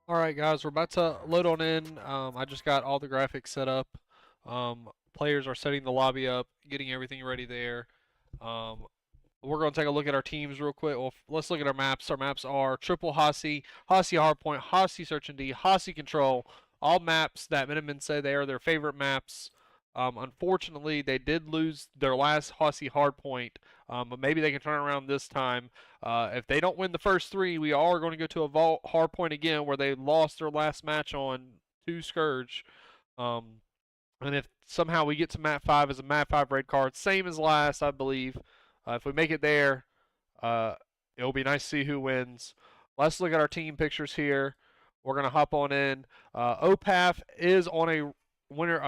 All right, guys, we're about to load on in. I just got all the graphics set up. Players are setting the lobby up, getting everything ready there. Um, we're going to take a look at our teams real quick. Well, let's look at our maps. Our maps are Triple Hossie, Hossie Hardpoint, Hossie Search and D, Hossie Control. All maps that Minutemen say they are their favorite maps. Unfortunately, they did lose their last Hossie Hardpoint, but maybe they can turn around this time. If they don't win the first three, we are going to go to a vault Hardpoint again where they lost their last match on 2 Scourge. Um, and if somehow we get to map 5 as a map 5 red card, same as last, I believe. If we make it there, uh, it'll be nice to see who wins. Let's look at our team pictures here. We're gonna hop on in. OpAf is on a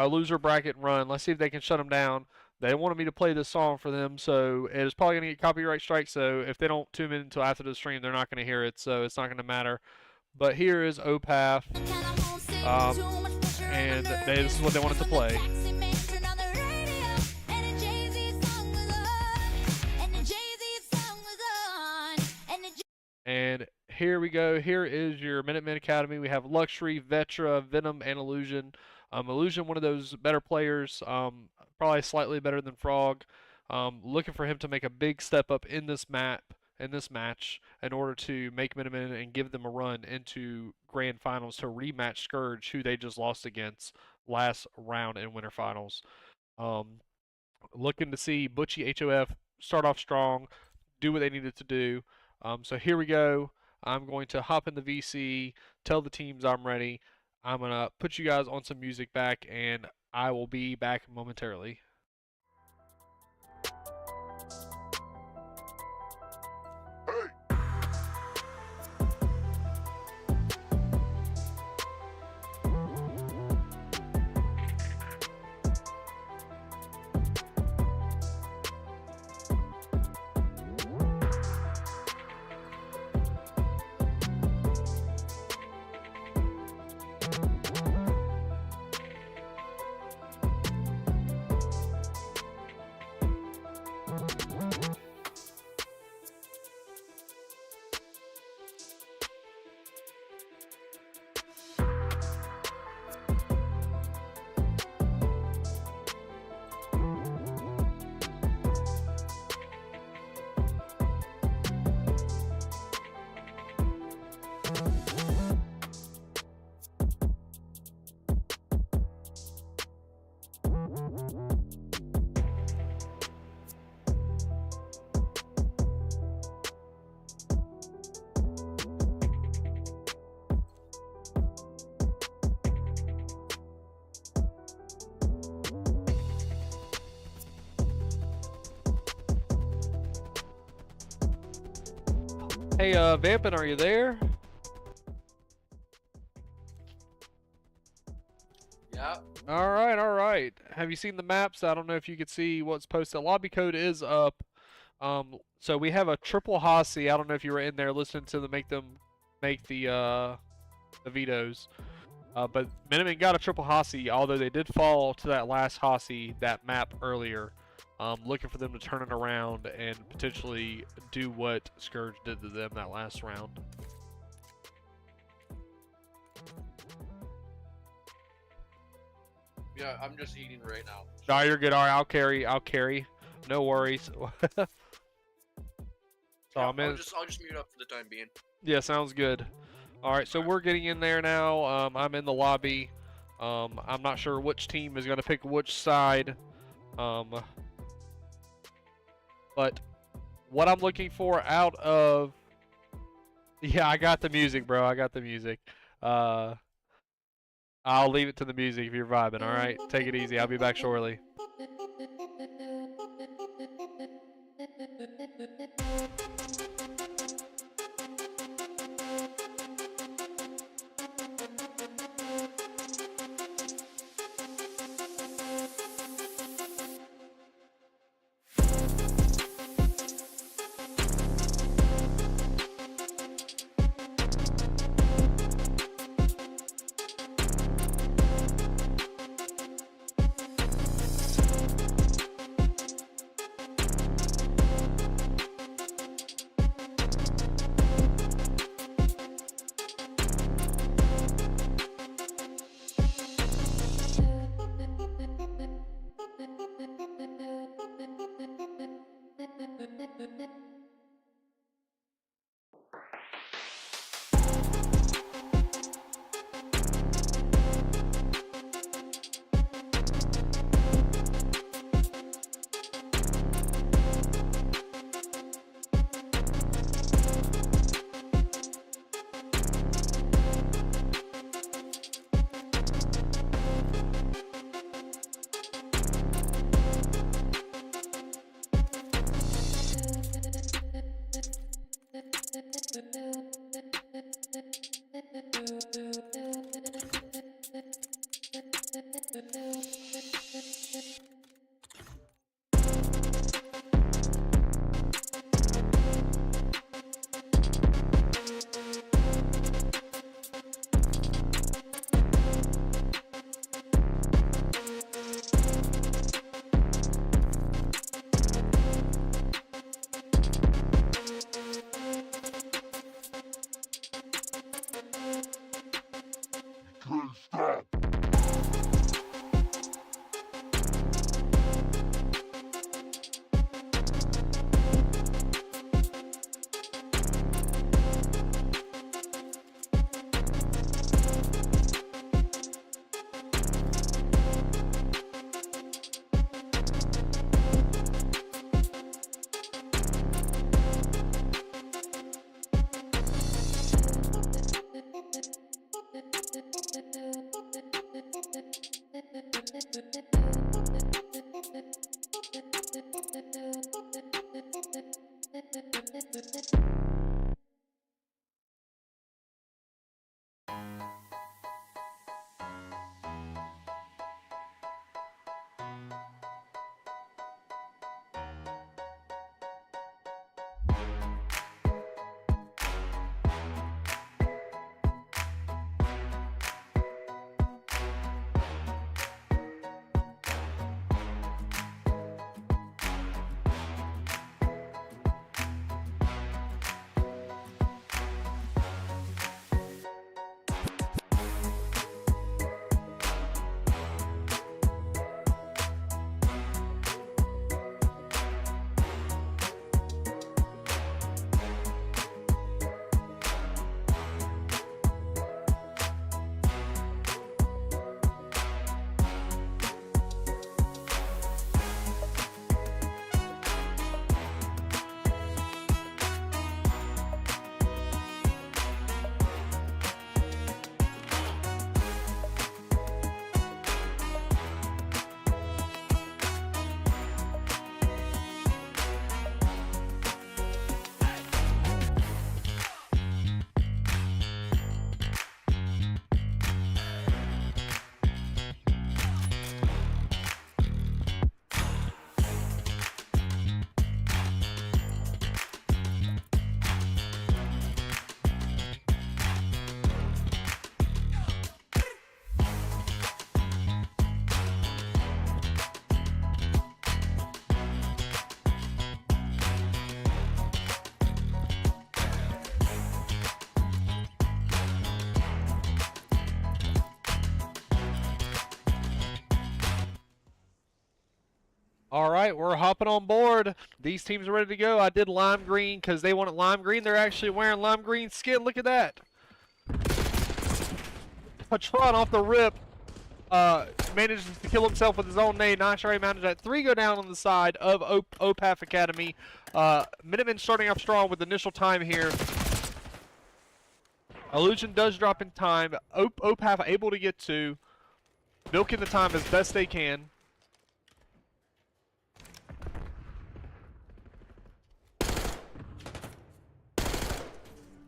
loser bracket run. Let's see if they can shut them down. They wanted me to play this song for them, so it is probably gonna get copyright strike. So if they don't tune in until after the stream, they're not gonna hear it. So it's not gonna matter. But here is OpAf, and this is what they wanted to play. And here we go. Here is your Minutemen Academy. We have Luxury, Vetra, Venom, and Illusion. Illusion, one of those better players, probably slightly better than Frog. Looking for him to make a big step up in this match, in order to make Minutemen and give them a run into grand finals to rematch Scourge, who they just lost against last round in winter finals. Looking to see Butchie HOF start off strong, do what they needed to do. So here we go. I'm going to hop in the VC, tell the teams I'm ready. I'm going to put you guys on some music back, and I will be back momentarily. Hey, Vampin, are you there? Yeah. All right, all right. Have you seen the maps? I don't know if you could see what's posted. Lobby code is up. So we have a triple Hossie. I don't know if you were in there listening to them make the vetoes. But Minutemen got a triple Hossie, although they did fall to that last Hossie, that map earlier. Looking for them to turn it around and potentially do what Scourge did to them that last round. Yeah, I'm just eating right now. No, you're good. All right, I'll carry. No worries. So yeah, I'm in. I'll just mute up for the time being. Yeah, sounds good. All right, so we're getting in there now. I'm in the lobby. I'm not sure which team is going to pick which side. But what I'm looking for out of... Yeah, I got the music, bro. I got the music. I'll leave it to the music if you're vibing, all right? Take it easy. I'll be back shortly. All right, we're hopping on board. These teams are ready to go. I did lime green because they wanted lime green. They're actually wearing lime green skin. Look at that. Patron off the rip manages to kill himself with his own nade. Not sure he managed that. 3 go down on the side of OpAf Academy. Minutemen starting off strong with initial time here. Illusion does drop in time. OpAf able to get 2. Milking the time as best they can.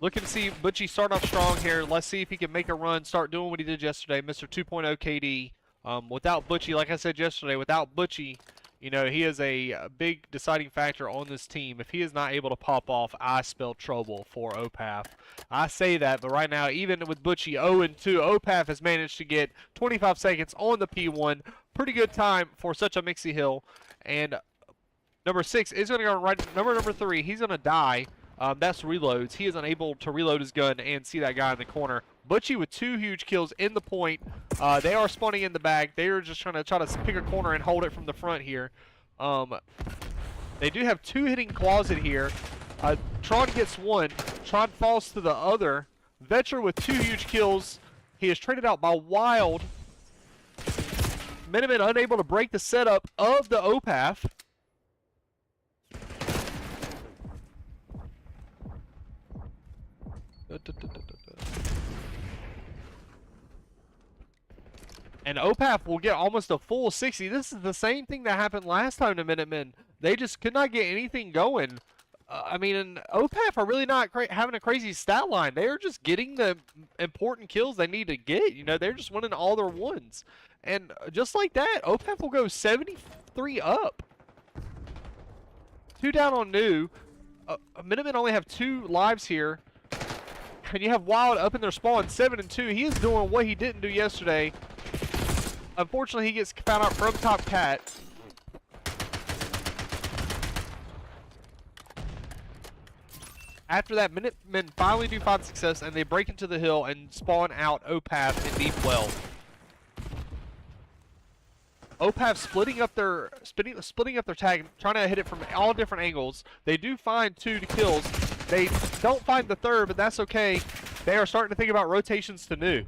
Looking to see Butchie start off strong here. Let's see if he can make a run, start doing what he did yesterday, Mr. 2.0 KD. Without Butchie, like I said yesterday, without Butchie, you know, he is a big deciding factor on this team. If he is not able to pop off, I spell trouble for OpAf. I say that, but right now, even with Butchie 0-2, OpAf has managed to get 25 seconds on the P1. Pretty good time for such a mixy hill. And number 6 is going to go right. Number 3, he's going to die. That's reloads. He is unable to reload his gun and see that guy in the corner. Butchie with 2 huge kills in the point. They are spawning in the bag. They are just trying to pick a corner and hold it from the front here. They do have 2 hitting closet here. Tron gets 1. Tron falls to the other. Vetra with 2 huge kills. He is traded out by Wild. Minutemen unable to break the setup of the OpAf. And OpAf will get almost a full 60. This is the same thing that happened last time to Minutemen. They just could not get anything going. I mean, and OpAf are really not having a crazy stat line. They are just getting the important kills they need to get. You know, they're just winning all their ones. And just like that, OpAf will go 73 up. 2 down on new. Minutemen only have 2 lives here. And you have Wild up in their spawn, 7-2. He is doing what he didn't do yesterday. Unfortunately, he gets found out from top cat. After that, Minutemen finally do find success, and they break into the hill and spawn out OpAf in deep well. OpAf splitting up their tag, trying to hit it from all different angles. They do find 2 kills. They don't find the 3rd, but that's okay. They are starting to think about rotations to new.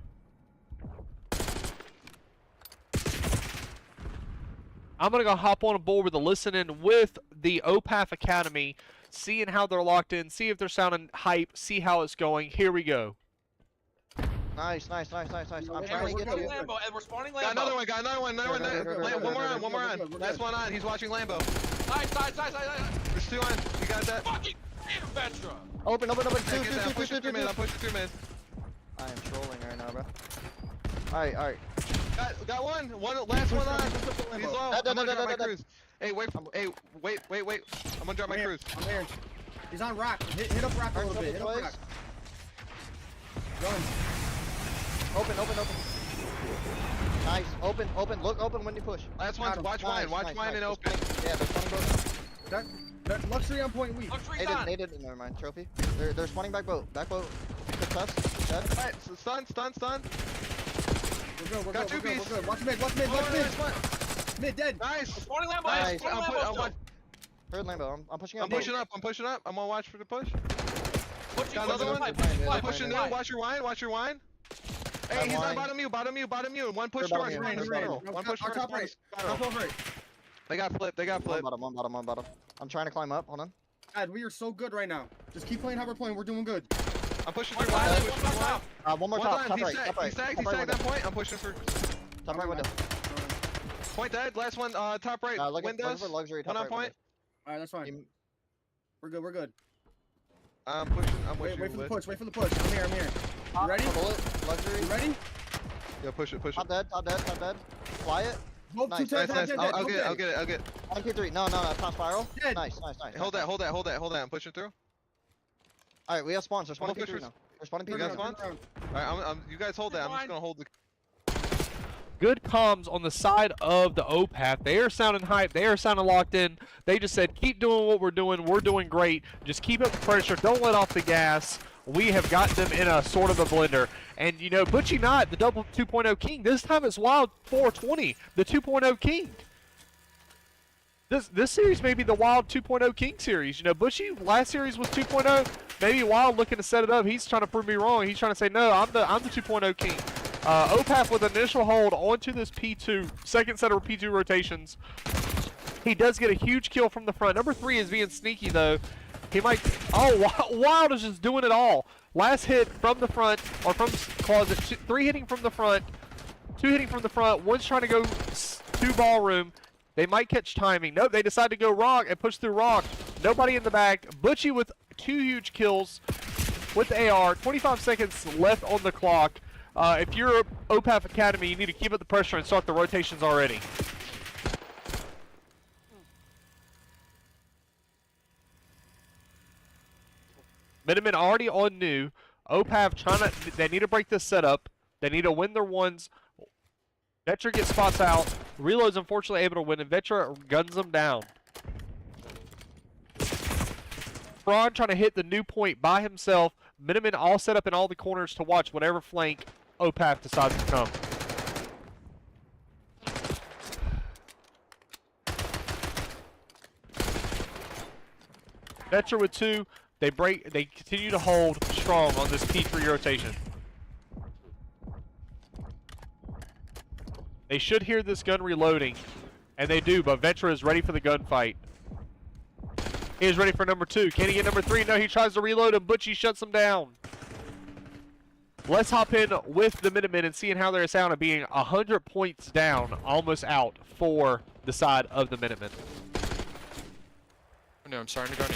I'm going to go hop on board with a listen-in with the OpAf Academy, seeing how they're locked in, see if they're sounding hype, see how it's going. Here we go. Nice. I'm trying to get you. Lambo, and we're spawning Lambo. Got another one. One more on. Last one on. He's watching Lambo. Nice. There's 2 on. You got that? Fucking damn, Vetra. Open. I'm pushing 3 mid. I am trolling right now, bro. Alright. Got one. Last one on. He's low. I'm gonna drop my cruise. Hey, wait. I'm gonna drop my cruise. I'm here. He's on rock. Hit up rock a little bit. Hit up rock. Run. Open. Nice. Open. Look open when you push. Last one. Watch wine. Watch wine and open. Yeah, they're spawning boat. That luxury on point weak. Luxury's on. They did. Never mind. Trophy. They're spawning back boat. Good tough. Dead. Alright, stun. We're Got good. 2 pieces. We're good. Watch mid. Mid dead. Nice. Spawning Lambo. Nice. Spawning Lambo still. 3rd Lambo. I'm pushing I'm up. pushing up. I'm gonna watch for the push. Pushing, Got another one. Fly. I'm pushing new. Watch your wine. Hey, he's on bottom you. One push They're towards bottom you. spiral. One push Our towards top right. spiral. Top right. They got flipped. One bottom. I'm trying to climb up. Hold on. God, we are so good right now. Just keep playing how we're playing. We're doing good. I'm pushing One through wine. top. One more One top. done. Top He right. sagged that point. I'm pushing for Top right window. point dead. Last one, top right windows. For luxury. One Top on right point. Alright, that's fine. window. We're good. I'm pushing. I'm Wait pushing. for the push. I'm here. You ready? Bullet. Luxury. You ready? Yeah, push it. Top dead. Fly it. Both Nice. 2 Nice. dead. I'll get it. 1, 2, 3. No. Top spiral. Dead. Nice. Hold that. I'm pushing through. Alright, we have spawns. They're spawning I'm gonna P3 push now. They're spawning You P3 guys now. spawn? Alright, you guys hold that. I'm just gonna hold the. Good comms on the side of the OpAf. They are sounding hype. They are sounding locked in. They just said, keep doing what we're doing. We're doing great. Just keep up the pressure. Don't let off the gas. We have got them in a sort of a blender. And, you know, Butchie not the double 2.0 king. This time it's Wild 420, the 2.0 king. This series may be the Wild 2.0 King series. You know, Bushy last series was 2.0. Maybe Wild looking to set it up. He's trying to prove me wrong. He's trying to say no, I'm the 2.0 King. OpAf with initial hold onto this P2, second set of P2 rotations. He does get a huge kill from the front. Number 3 is being sneaky though. He might. Oh, Wild is just doing it all. Last hit from the front or from closet. 3 hitting from the front, 2 hitting from the front. One's trying to go to ballroom. They might catch timing. Nope, they decide to go rock and push through rock. Nobody in the back. Butchie with 2 huge kills with the AR. 25 seconds left on the clock. If you're OpAf Academy, you need to keep up the pressure and start the rotations already. Minutemen already on new. OpAf they need to break this setup. They need to win their ones. Vetra gets spots out. Reload's unfortunately able to win, and Vetra guns them down. Braun trying to hit the new point by himself. Minutemen all set up in all the corners to watch whatever flank OpAf decides to come. Vetra with 2. They continue to hold strong on this P3 rotation. They should hear this gun reloading, and they do, but Vetra is ready for the gunfight. He is ready for number 2. Can he get number 3? No, he tries to reload, and Butchie shuts him down. Let's hop in with the Minutemen and seeing how they're sounding, being 100 points down, almost out for the side of the Minutemen. No, I'm starting to go new.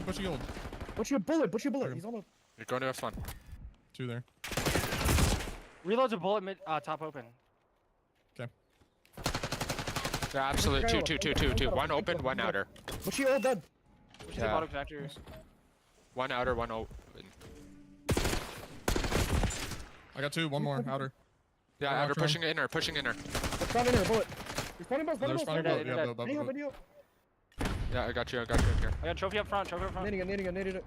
Bushy old. Butch your bullet. He's on the. You're going to have fun. 2 there. Reload's a bullet mid, top open. Yeah, absolute. Two. One open, one outer. Butch your old dead. Which is the bottom connector. One outer, one open. I got 2. One more outer. Yeah, outer pushing inner. Let's run in here, bullet. Respawning both. There's spawning dead, boat. they're Yeah, boat. Video. Yeah, I got you in here. I got trophy up front. Nading it.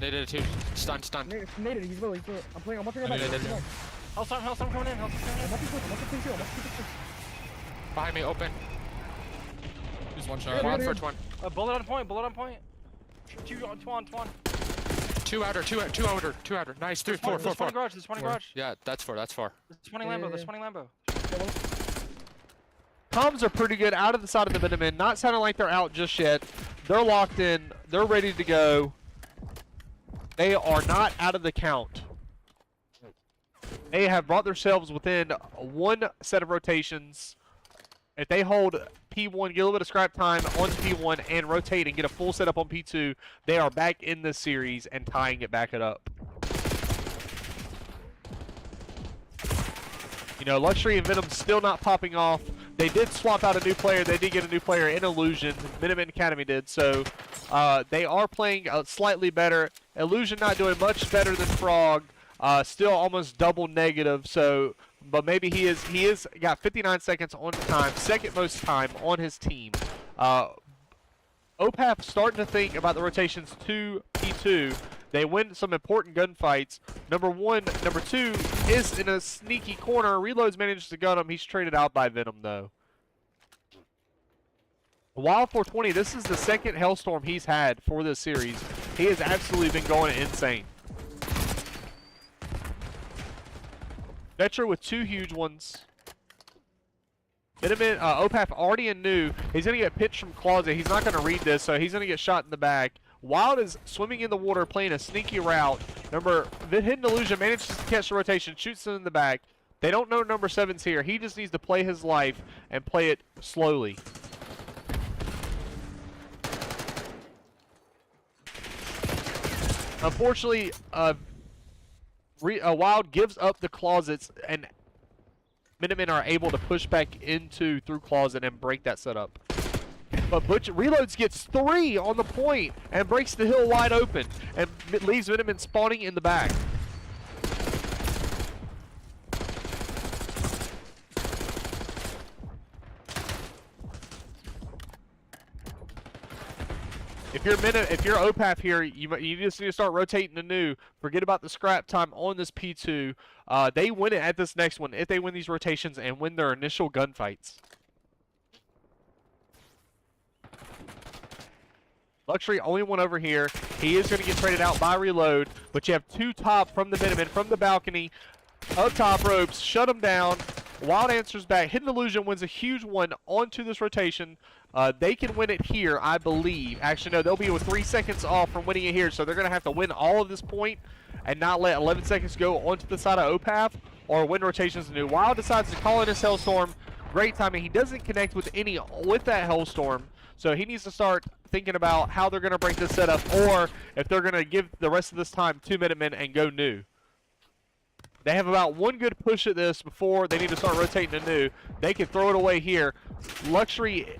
They did it too. Stun. Naded, he's low. I'm watching our back. Hellstorm coming in. I'm watching too. Behind me, open. Just 1 shot. One first one. A bullet on point. 2 on Twan. 2 outer. Nice. 3, 4. There's 20 garage. Yeah, that's 4. There's 20 Lambo. Comms are pretty good out of the side of the Minutemen. Not sounding like they're out just yet. They're locked in. They're ready to go. They are not out of the count. They have brought themselves within 1 set of rotations. If they hold P1, get a little bit of scrap time on P1 and rotate and get a full setup on P2, they are back in this series and tying it back up. You know, Luxury and Venom still not popping off. They did swap out a new player. They did get a new player in Illusion. Minutemen Academy did. So they are playing slightly better. Illusion not doing much better than Frog. Still almost double negative. So, but maybe he is got 59 seconds on time, second most time on his team. OpAf starting to think about the rotations to P2. They win some important gunfights. Number 2 is in a sneaky corner. Reloads manages to gun him. He's traded out by Venom though. Wild 420, this is the second Hellstorm he's had for this series. He has absolutely been going insane. Vetra with 2 huge ones. Minutemen, OpAf already in new. He's going to get pitched from closet. He's not going to read this, so he's going to get shot in the back. Wild is swimming in the water, playing a sneaky route. Hidden Illusion manages to catch the rotation, shoots him in the back. They don't know number 7's here. He just needs to play his life and play it slowly. Unfortunately, Wild gives up the closets, and Minutemen are able to push back through closet and break that setup. But Reloads gets 3 on the point and breaks the hill wide open and leaves Minutemen spawning in the back. If you're OpAf here, you just need to start rotating the new. Forget about the scrap time on this P2. They win it at this next one if they win these rotations and win their initial gunfights. Luxury only one over here. He is going to get traded out by Reload, but you have 2 top from the Minutemen, from the balcony, up top ropes, shut them down. Wild answers back. Hidden Illusion wins a huge one onto this rotation. They can win it here, I believe. Actually, no, they'll be with 3 seconds off from winning it here, so they're going to have to win all of this point and not let 11 seconds go onto the side of OpAf or win rotations anew. Wild decides to call in his Hellstorm. Great timing. He doesn't connect with that Hellstorm, so he needs to start thinking about how they're going to break this setup, or if they're going to give the rest of this time to Minutemen and go new. They have about 1 good push at this before they need to start rotating to new. They can throw it away here. Luxury,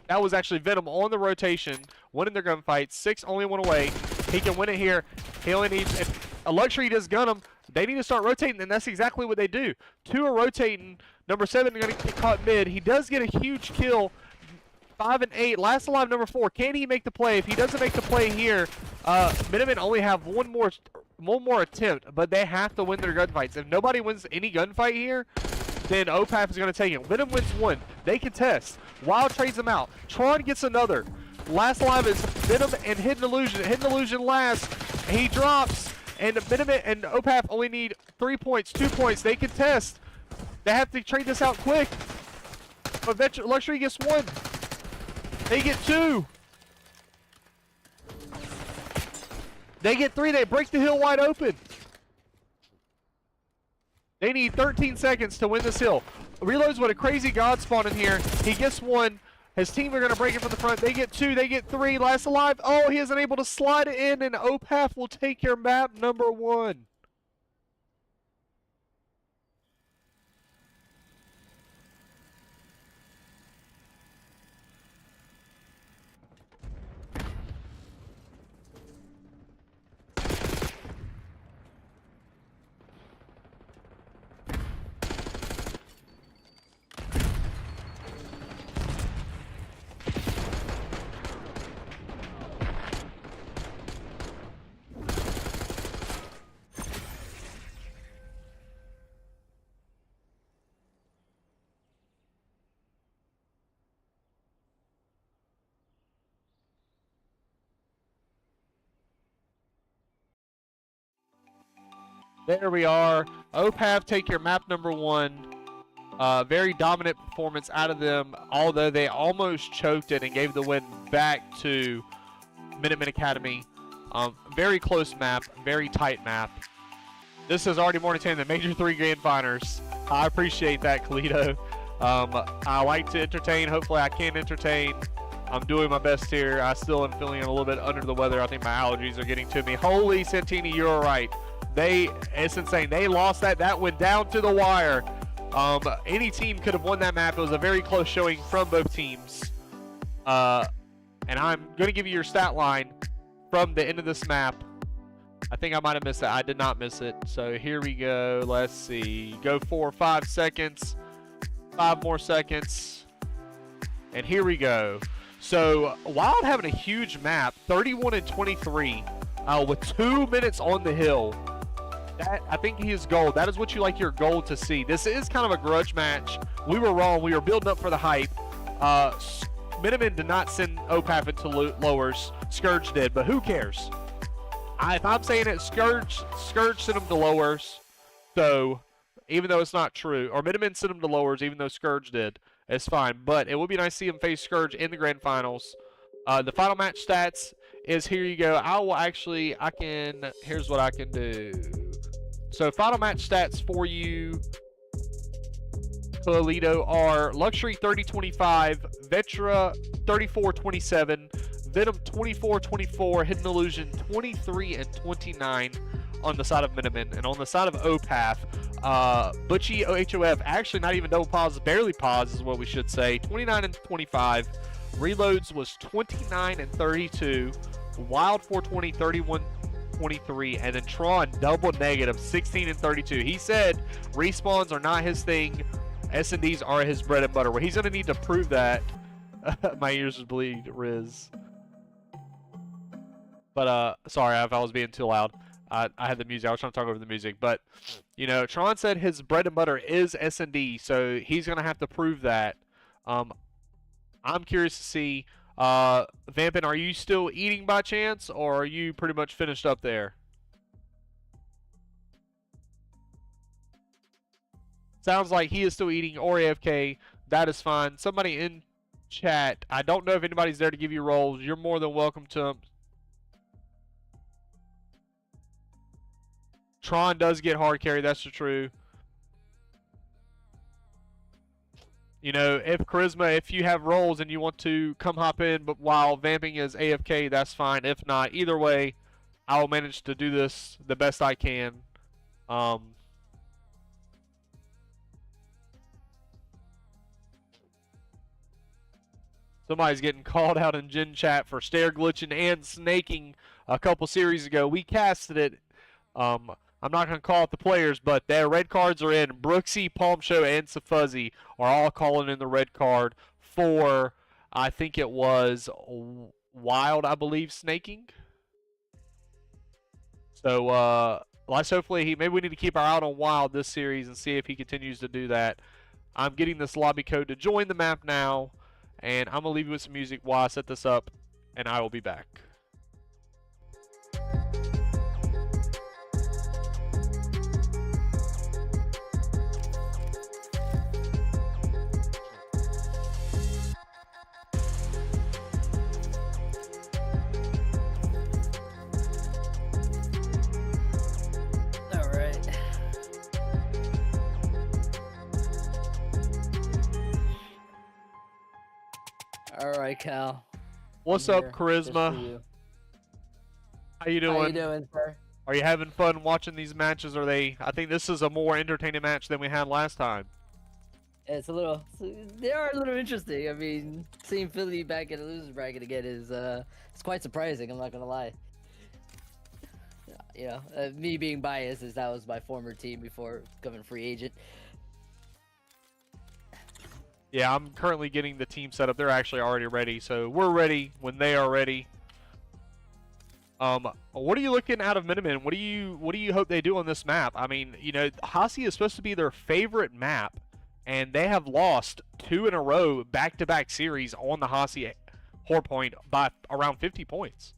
that was actually Venom on the rotation, winning their gunfight. 6 only 1 away. He can win it here. He only needs, if a Luxury does gun him, they need to start rotating, and that's exactly what they do. 2 are rotating. Number 7 is going to get caught mid. He does get a huge kill. 5 and 8. Last alive, number 4. Can he make the play? If he doesn't make the play here, Minutemen only have one more attempt, but they have to win their gunfights. If nobody wins any gunfight here, then OpAf is going to take it. Venom wins 1. They contest. Wild trades them out. Tron gets another. Last alive is Venom and Hidden Illusion. Hidden Illusion last. He drops, and Minutemen and OpAf only need 3 points, 2 points. They contest. They have to trade this out quick. But Luxury gets 1. They get 2. They get 3. They break the hill wide open. They need 13 seconds to win this hill. Reloads with a crazy god spawn in here. He gets 1. His team are going to break it from the front. They get 2. They get 3. Last alive. Oh, he isn't able to slide it in, and OpAf will take your map number 1. There we are. OpAf take your map number 1. Very dominant performance out of them, although they almost choked it and gave the win back to Minutemen Academy. Very close map, very tight map. This is already Mornington, the Major 3 Grand Finals. I appreciate that, Kalito. I like to entertain. Hopefully I can entertain. I'm doing my best here. I still am feeling a little bit under the weather. I think my allergies are getting to me. Holy Santini, you're right. It's insane. They lost that. That went down to the wire. Any team could have won that map. It was a very close showing from both teams. And I'm going to give you your stat line from the end of this map. I think I might have missed it. I did not miss it. So here we go. Let's see. Go 4 or 5 seconds. 5 more seconds. And here we go. So Wild having a huge map. 31 and 23 with 2 minutes on the hill. That, I think he is gold. That is what you like your gold to see. This is kind of a grudge match. We were wrong. We were building up for the hype. Minutemen did not send OpAf into lowers. Scourge did, but who cares? If I'm saying it, Scourge sent them to lowers. So, even though it's not true. Or Minutemen sent them to lowers, even though Scourge did. It's fine. But it would be nice to see him face Scourge in the grand finals. The final match stats is, here you go. Here's what I can do. So final match stats for you, Kalito, are Luxury 30-25, Vetra 34-27, Venom 24-24, Hidden Illusion 23-29 on the side of Minutemen. And on the side of OpAf, Butchie HOF, actually not even double pause, barely pause is what we should say, 29-25. Reloads was 29-32. Wild 420, 31-23, and then Tron double negative, 16-32. He said respawns are not his thing. S&Ds are his bread and butter. Well, he's gonna need to prove that. My ears bleed, Riz. But sorry if I was being too loud. I had the music. I was trying to talk over the music, but you know, Tron said his bread and butter is S&D, so he's gonna have to prove that. I'm curious to see Vampin, are you still eating by chance, or are you pretty much finished up there? Sounds like he is still eating or AFK. That is fine. Somebody in chat, I don't know if anybody's there to give you roles. You're more than welcome to. Tron does get hard carry, that's true. You know, if Charisma, if you have roles and you want to come hop in, but while Vamping is AFK, that's fine. If not, either way, I will manage to do this the best I can. Somebody's getting called out in Gen Chat for stair glitching and snaking a couple series ago. We casted it. I'm not going to call out the players, but their red cards are in. Brooksy, Palm Show, and Safuzzy are all calling in the red card for, I think it was Wild, I believe, snaking. So let's hopefully maybe we need to keep our eye on Wild this series and see if he continues to do that. I'm getting this lobby code to join the map now, and I'm going to leave you with some music while I set this up, and I will be back. All right, Cal. What's up, Charisma? How you doing? How you doing, sir? Are you having fun watching these matches? I think this is a more entertaining match than we had last time. They are a little interesting. I mean, seeing Philly back in the losers bracket again is it's quite surprising. I'm not gonna lie. You know, me being biased, as that was my former team before becoming free agent. Yeah, I'm currently getting the team set up. They're actually already ready, so we're ready when they are ready. What are you looking out of Minutemen? What do you hope they do on this map? I mean, you know, Hasi is supposed to be their favorite map, and they have lost 2 in a row back-to-back series on the Hasi Horde Point by around 50 points.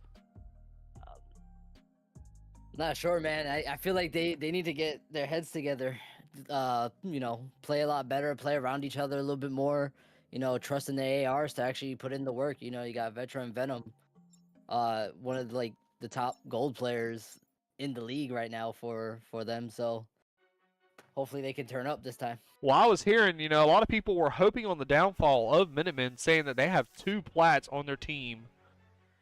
Not sure, man. I feel like they need to get their heads together. You know, play a lot better, play around each other a little bit more, you know, trust in the ARs to actually put in the work. You know, you got Vetra and Venom, one of the top gold players in the league right now for them, so hopefully they can turn up this time. Well, I was hearing, you know, a lot of people were hoping on the downfall of Minutemen, saying that they have 2 plats on their team.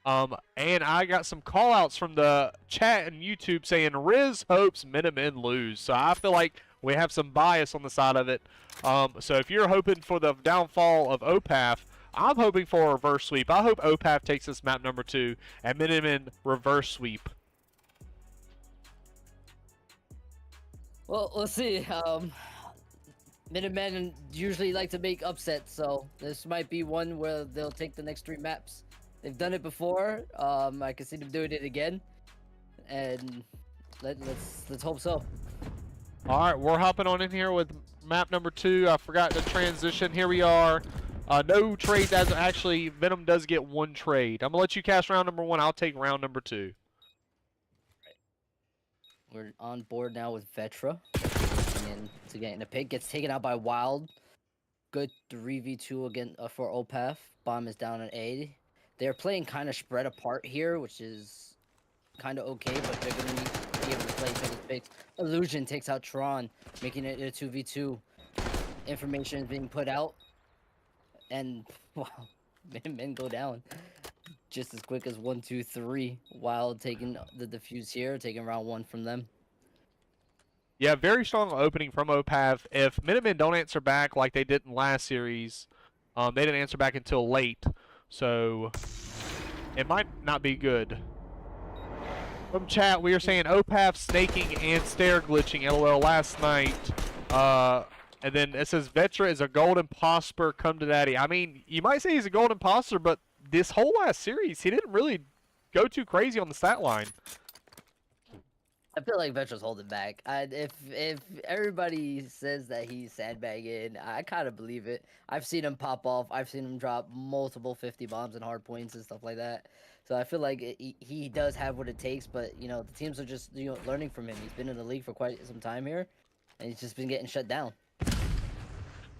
And I got some call-outs from the chat and YouTube saying Riz hopes Minutemen lose, so I feel like we have some bias on the side of it. So if you're hoping for the downfall of OpAf, I'm hoping for a reverse sweep. I hope OpAf takes this map number 2 and Minutemen reverse sweep. Well, let's see. Minutemen usually like to make upsets, so this might be one where they'll take the next 3 maps. They've done it before. I can see them doing it again, and let's hope so. All right, we're hopping on in here with map number 2. I forgot to transition. Here we are. No trades. As actually, Venom does get 1 trade. I'm gonna let you cast round number 1. I'll take round number 2. We're on board now with Vetra. And to get in the pick, gets taken out by Wild. Good 3v2 again for OpAf. Bomb is down at A. They're playing kind of spread apart here, which is kind of okay, but they're gonna need to be able to play each other's picks. Illusion takes out Tron, making it a 2v2. Information is being put out, and wow, men go down just as quick as 1, 2, 3. Wild taking the defuse here, taking round 1 from them. Yeah, very strong opening from OpAf. If Minutemen don't answer back like they did in last series, they didn't answer back until late, so it might not be good. From chat, we are saying OpAf snaking and stair glitching LOL last night. And then it says Vetra is a gold imposter, come to daddy. I mean, you might say he's a gold imposter, but this whole last series, he didn't really go too crazy on the stat line. I feel like Vetra's holding back. If everybody says that he's sandbagging, I kind of believe it. I've seen him pop off. I've seen him drop multiple 50 bombs and hard points and stuff like that. So I feel like he does have what it takes. But you know, the teams are just learning from him. He's been in the league for quite some time here, and he's just been getting shut down.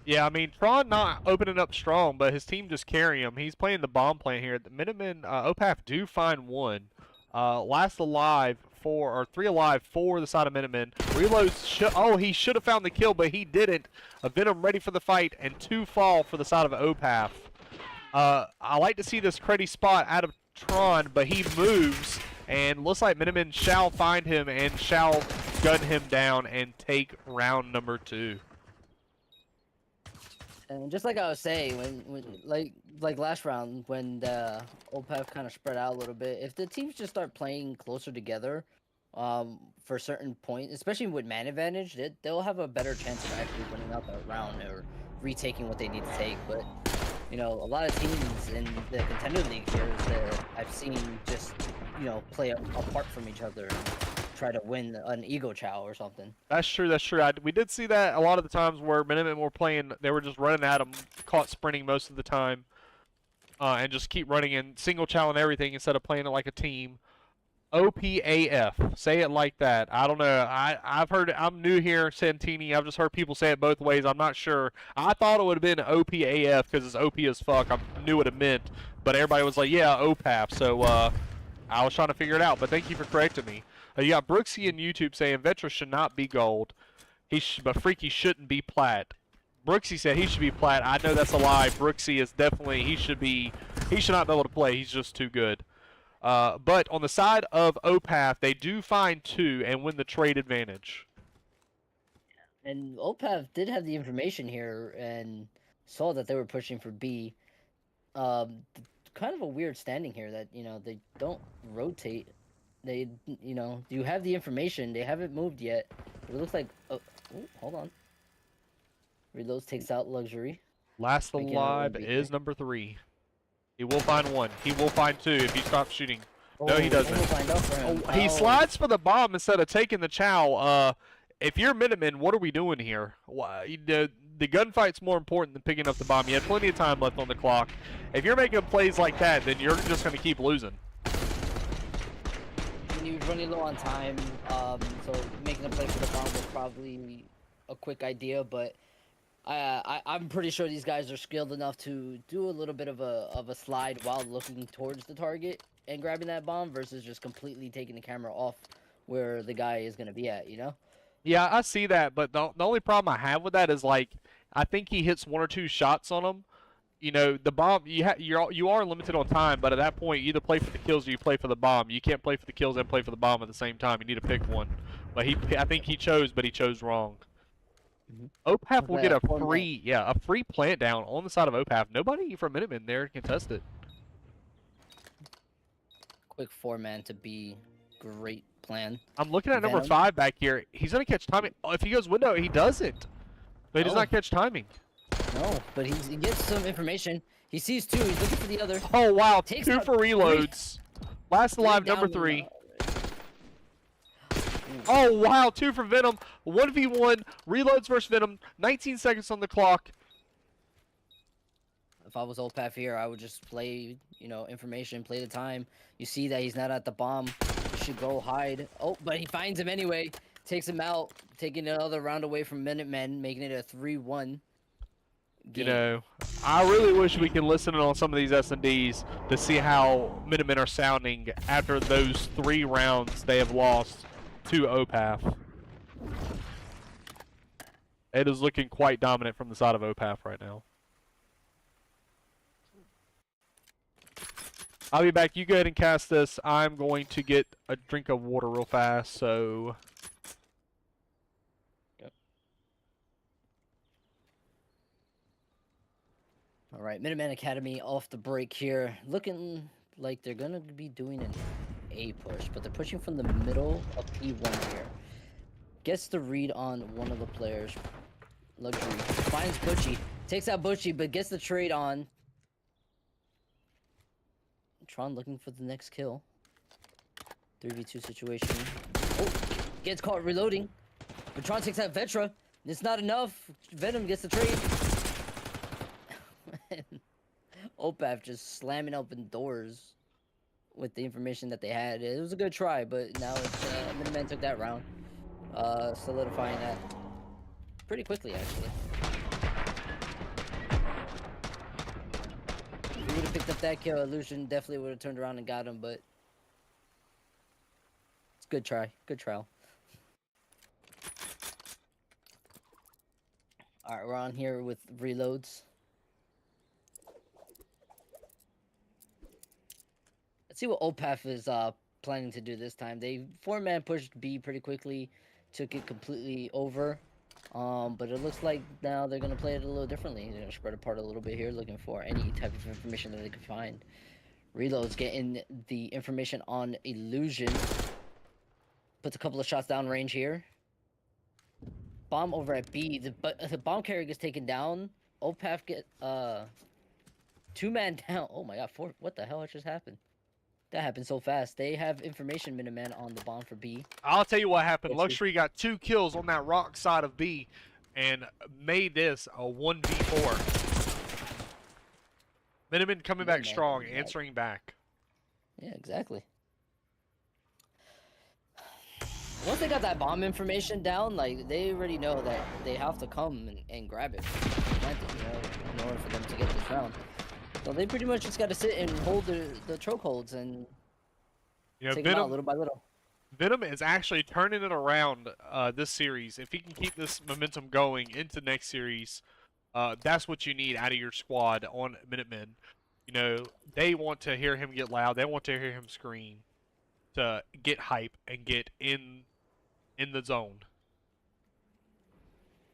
Yeah, I mean, Tron not opening up strong, but his team just carry him. He's playing the bomb plan here. The Minutemen, OpAf do find one. Last alive four, or 3 alive for the side of Minutemen. Reloads, oh, he should have found the kill, but he didn't. A Venom ready for the fight, and 2 fall for the side of OpAf. I like to see this cruddy spot out of Tron, but he moves, and looks like Minutemen shall find him and shall gun him down and take round number 2. And just like I was saying, when like last round, when the OpAf kind of spread out a little bit, if the teams just start playing closer together, for certain points, especially with man advantage, they'll have a better chance of actually winning out that round or retaking what they need to take. But you know, a lot of teams in the contender league here that I've seen just play apart from each other and try to win an ego chow or something. That's true. That's true. We did see that a lot of the times where Minutemen were playing. They were just running at them, caught sprinting most of the time, and just keep running and single chow and everything instead of playing it like a team. OpAf. Say it like that. I don't know. I've heard it. I'm new here, Santini. I've just heard people say it both ways. I'm not sure. I thought it would have been OpAf because it's OP as fuck. I knew what it meant, but everybody was like, yeah, OpAf. So I was trying to figure it out. But thank you for correcting me. You got Brooksy in YouTube saying Vetra should not be gold, but Freaky shouldn't be plat. Brooksy said he should be plat. I know that's a lie. Brooksy is definitely he should not be able to play. He's just too good. But on the side of OpAf, they do find 2 and win the trade advantage. And OpAf did have the information here and saw that they were pushing for B. Kind of a weird standing here that they don't rotate. They, you have the information. They haven't moved yet. But it looks like, oh, hold on. Reloads takes out Luxury. Last alive is number 3. He will find 1. He will find 2 if he stops shooting. No, he doesn't. He slides for the bomb instead of taking the chow. If you're Minutemen, what are we doing here? The gunfight's more important than picking up the bomb. You have plenty of time left on the clock. If you're making plays like that, then you're just going to keep losing. He was running low on time, so making a play for the bomb was probably a quick idea, but I'm pretty sure these guys are skilled enough to do a little bit of a slide while looking towards the target and grabbing that bomb versus just completely taking the camera off where the guy is going to be at, Yeah, I see that, but the only problem I have with that is, like, I think he hits 1 or 2 shots on him. The bomb, you are limited on time, but at that point, you either play for the kills or you play for the bomb. You can't play for the kills and play for the bomb at the same time. You need to pick one. But I think he chose, but he chose wrong. OpAf will get a free plant down on the side of OpAf. Nobody from Minutemen there can test it. Quick 4-man to be great plan. I'm looking at number 5 back here. He's gonna catch timing. Oh, if he goes window, he doesn't. But he does not catch timing. No, but he gets some information. He sees 2. He's looking for the other. Oh wow, 2 for reloads. Last alive, number 3. Oh wow, 2 for Venom. 1v1 reloads versus Venom. 19 seconds on the clock. If I was OpAf here, I would just play, information, play the time. You see that he's not at the bomb. You should go hide. Oh, but he finds him anyway. Takes him out, taking another round away from Minutemen, making it a 3-1. I really wish we could listen on some of these S&Ds to see how Minutemen are sounding after those 3 rounds they have lost to OpAf. It is looking quite dominant from the side of OpAf right now. I'll be back. You go ahead and cast this. I'm going to get a drink of water real fast, so... All right, Minutemen Academy off the break here. Looking like they're going to be doing an A push, but they're pushing from the middle of P1 here. Gets the read on one of the players. Luxury. Finds Butchie. Takes out Butchie, but gets the trade on. Tron looking for the next kill. 3v2 situation. Oh, gets caught reloading. Patron takes out Vetra. It's not enough. Venom gets the trade. OpAf just slamming open doors with the information that they had. It was a good try, but now it's Minutemen took that round, solidifying that pretty quickly actually. If we would have picked up that kill, Illusion definitely would have turned around and got him, but it's a good try, good trial. All right, we're on here with reloads. Let's see what OpAf is planning to do this time. They 4-man pushed B pretty quickly, took it completely over. But it looks like now they're gonna play it a little differently. They're gonna spread apart a little bit here, looking for any type of information that they can find. Reload's getting the information on Illusion. Puts a couple of shots down range here. Bomb over at B. The bomb carrier gets taken down. OpAf get 2-man down. Oh my god, 4. What the hell just happened? That happened so fast. They have information, Minutemen, on the bomb for B. I'll tell you what happened. Luxury got 2 kills on that rock side of B and made this a 1v4. Minutemen coming back strong, answering back. Yeah, exactly. Once they got that bomb information down, like, they already know that they have to come and grab it, in order for them to get this round. So they pretty much just got to sit and hold the chokeholds and take them out little by little. Venom is actually turning it around this series. If he can keep this momentum going into next series, that's what you need out of your squad on Minutemen. You know, they want to hear him get loud. They want to hear him scream to get hype and get in the zone.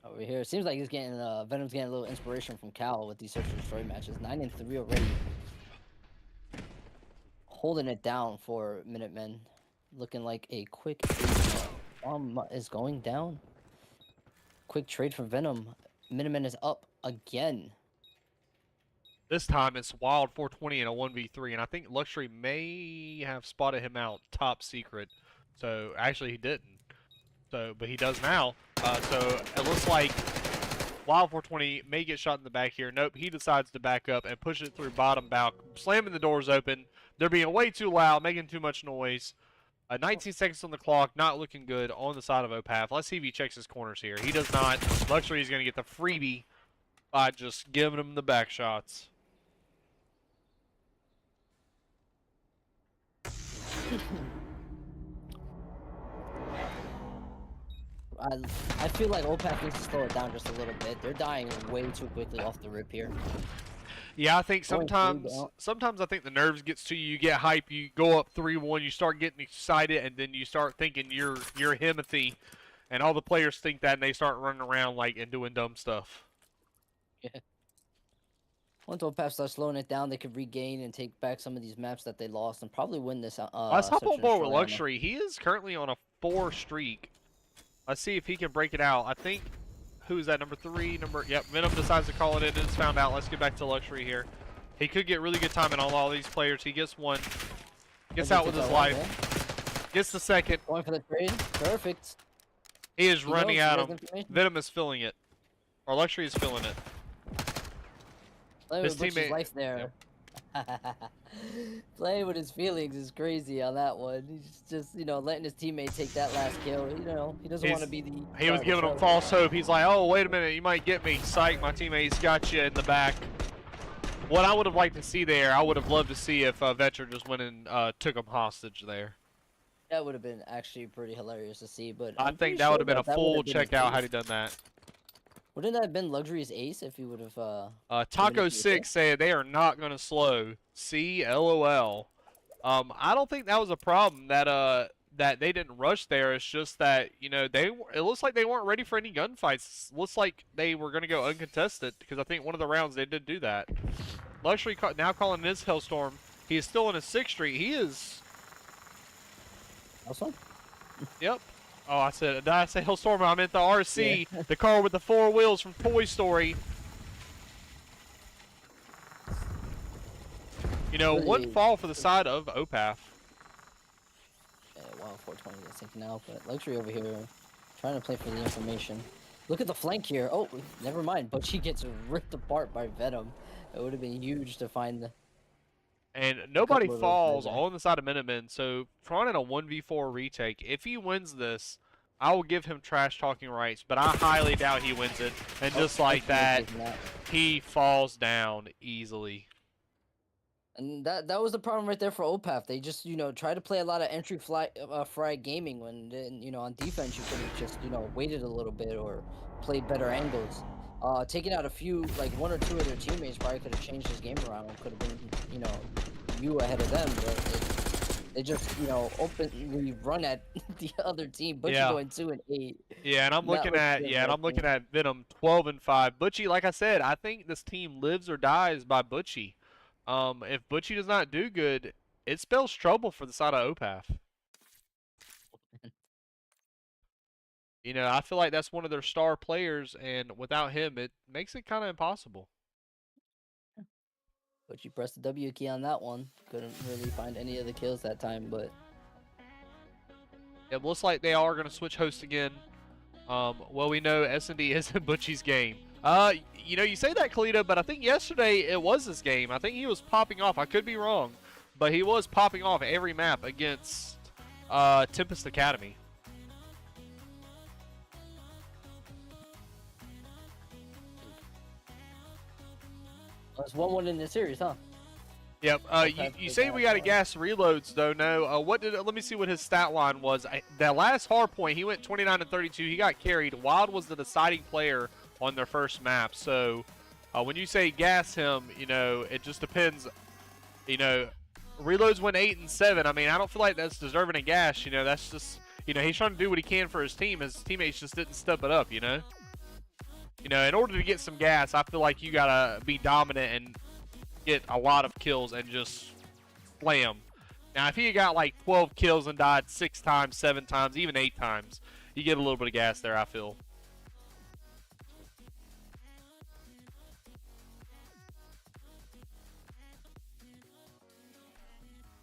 Over here, it seems like he's getting Venom's getting a little inspiration from Cal with these search and destroy matches. 9-3 already, holding it down for Minutemen. Looking like a quick bomb is going down. Quick trade for Venom. Minutemen is up again. This time it's Wild 420 and a 1v3, and I think Luxury may have spotted him out top secret. So actually he didn't. So, but he does now. So it looks like Wild 420 may get shot in the back here. Nope, he decides to back up and push it through bottom balk, slamming the doors open. They're being way too loud, making too much noise. 19 seconds on the clock, not looking good on the side of OpAf. Let's see if he checks his corners here. He does not. Luxury is going to get the freebie by just giving him the back shots. I feel like OpAf needs to slow it down just a little bit. They're dying way too quickly off the rip here. Yeah, I think sometimes I think the nerves gets to you. You get hype, you go up 3-1, you start getting excited, and then you start thinking you're Himothy, and all the players think that, and they start running around like and doing dumb stuff. Yeah. Once OpAf starts slowing it down, they could regain and take back some of these maps that they lost, and probably win this. Let's hop on board with Luxury. He is currently on a 4 streak. Let's see if he can break it out. I think, who's that, number 3? Yep, Venom decides to call it in and it's found out. Let's get back to Luxury here. He could get really good timing on all these players. He gets one. Gets out with his life. Gets the second. Going for the trade. Perfect. He is running at him. Venom is filling it. Or Luxury is filling it. His teammate. Life there. Yep. Playing with his feelings is crazy on that one. He's just, letting his teammate take that last kill. He doesn't want to be the... He was giving him false hope. He's like, oh, wait a minute, you might get me. Psych, my teammate's got you in the back. What I would have liked to see there, I would have loved to see if Vetra just went and took him hostage there. That would have been actually pretty hilarious to see, but... I think that would have been a full checkout had he done that. Wouldn't that have been Luxury's ace if he would have, Taco6 said they are not going to slow. See, LOL. I don't think that was a problem that that they didn't rush there. It's just that, it looks like they weren't ready for any gunfights. It looks like they were going to go uncontested because I think one of the rounds they did do that. Luxury now calling this Hellstorm. He is still in his 6th streak. He is... Hellstorm? Yep. Oh, did I say Hellstorm? I meant the RC, yeah. The car with the 4 wheels from Toy Story. One fall for the side of OpAf. Yeah, wow. Oh, 420 is taken out, but Luxury over here trying to play for the information. Look at the flank here. Oh, never mind. But she gets ripped apart by Venom. It would have been huge to find the. And nobody couple of those falls guys there. on the side of Minutemen. So Tron in a 1v4 retake. If he wins this, I will give him trash talking rights, but I highly doubt he wins it. And just like that, he falls down easily. And that was the problem right there for OpAf. They just, try to play a lot of entry frag gaming when, on defense you could have just, waited a little bit or played better angles. Taking out a few, like 1 or 2 of their teammates probably could have changed his game around and could have been, you ahead of them. But they just, openly run at the other team. Butchie going 2 and 8. Yeah, and I'm looking at Venom 12 and 5. Butchie, like I said, I think this team lives or dies by Butchie. If Butchie does not do good, it spells trouble for the side of OpAf. I feel like that's one of their star players, and without him, it makes it kind of impossible. Butchie pressed the W key on that one. Couldn't really find any of the kills that time, but It looks like they are going to switch hosts again. Well, we know S&D isn't Butchie's game. You say that, Kalito, but I think yesterday it was his game. I think he was popping off. I could be wrong, but he was popping off every map against Tempest Academy. it's 1-1 in the series, huh? Yep. You say we got to gas reloads though. No. Let me see what his stat line was. That last hard point, he went 29 and 32. He got carried. Wild was the deciding player on their first map. So when you say gas him, it just depends. Reloads went 8 and 7. I mean, I don't feel like that's deserving of gas. That's just he's trying to do what he can for his team. His teammates just didn't step it up. In order to get some gas, I feel like you gotta be dominant and get a lot of kills and just slam. Now, if he got like 12 kills and died 6 times, 7 times, even 8 times, you get a little bit of gas there, I feel.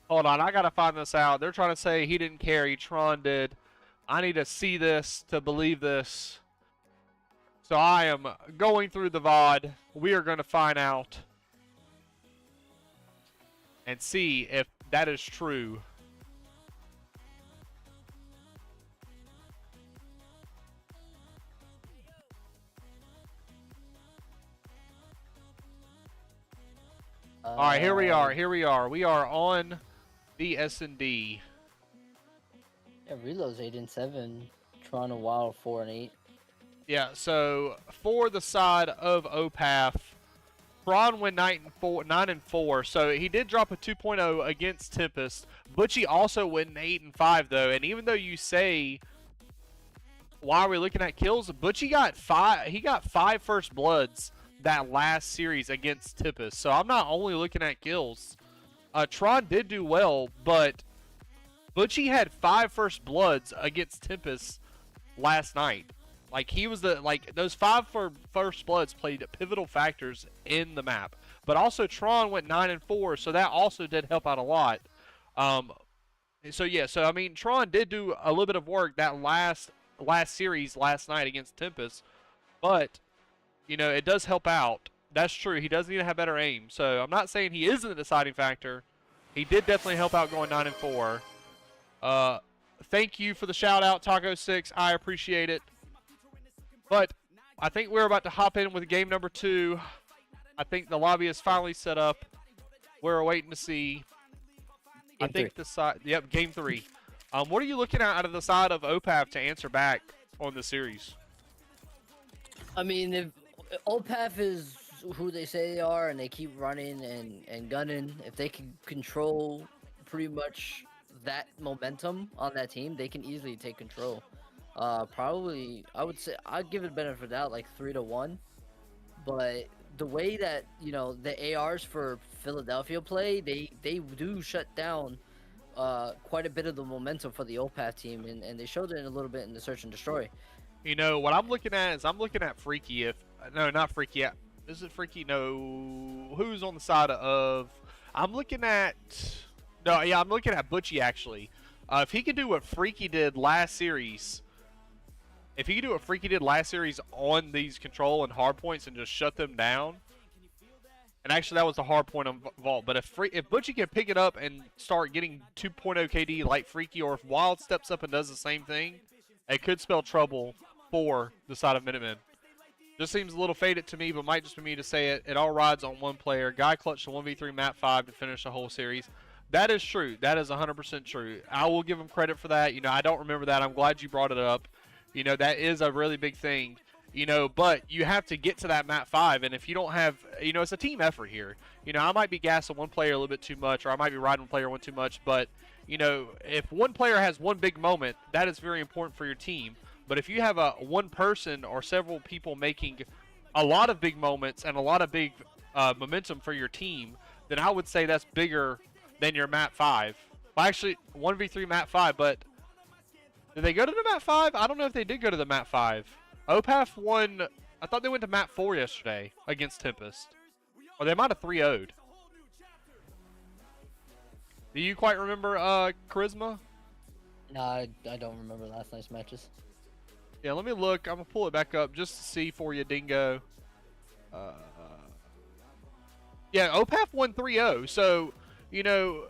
Hold on, I gotta find this out. They're trying to say he didn't carry, Tron did. I need to see this to believe this. So I am going through the VOD. We are going to find out and see if that is true. All right, here we are. We are on the S&D. Yeah, reloads 8 and 7. Toronto Wild 4 and 8. Yeah, so for the side of OpAf, Braun went 9 and 4, so he did drop a 2.0 against Tempest. Butchie also went 8 and 5 though, and even though you say, why are we looking at kills? Butchie got 5. He got 5 first bloods that last series against Tempest. So I'm not only looking at kills. Tron did do well, but Butchie had 5 first bloods against Tempest last night. Like, he was those 5 first bloods played pivotal factors in the map. But also, Tron went 9 and 4, so that also did help out a lot. So I mean, Tron did do a little bit of work that last series last night against Tempest. But, it does help out. That's true. He does need to have better aim. So, I'm not saying he isn't the deciding factor. He did definitely help out going 9 and 4. Thank you for the shout out, Taco6. I appreciate it. But I think we're about to hop in with game number 2. I think the lobby is finally set up. We're waiting to see. I think the side. Yep, game 3. What are you looking at out of the side of OpAf to answer back on the series? I mean, if OpAf is who they say they are and they keep running and gunning, if they can control pretty much that momentum on that team, they can easily take control. Probably, I would say I'd give it benefit of the doubt, like 3-1. But the way that the ARs for Philadelphia play, they do shut down quite a bit of the momentum for the OpAf team, and they showed it a little bit in the search and destroy. What I'm looking at is I'm looking at Freaky. No, not Freaky. Is it Freaky? No. Who's on the side of? I'm looking at. No, yeah, I'm looking at Butchie actually. If he could do what Freaky did last series, on these control and hard points and just shut them down, and actually that was the hard point on Vault, but if Butchie can pick it up and start getting 2.0 KD like Freaky, or if Wild steps up and does the same thing, it could spell trouble for the side of Minutemen. Just seems a little faded to me, but might just be me to say it. It all rides on one player. Guy clutched the 1v3 map 5 to finish the whole series. That is true. That is 100% true. I will give him credit for that. You know, I don't remember that. I'm glad you brought it up. You know, that is a really big thing. You know, but you have to get to that map 5, and if you don't have, you know, it's a team effort here. You know, I might be gassing one player a little bit too much, or I might be riding one player one too much, but, you know, if one player has one big moment, that is very important for your team. But if you have one person or several people making a lot of big moments and a lot of big momentum for your team, then I would say that's bigger than your map 5. Well, actually, 1v3 map 5, but did they go to the map 5? I don't know if they did go to the map 5. OpAf won. I thought they went to map 4 yesterday against Tempest. Or they might have 3-0'd. Do you quite remember Charisma? Nah, I don't remember last night's matches. Yeah, let me look. I'm going to pull it back up just to see for you, Dingo. Yeah, OpAf won 3-0. So, you know,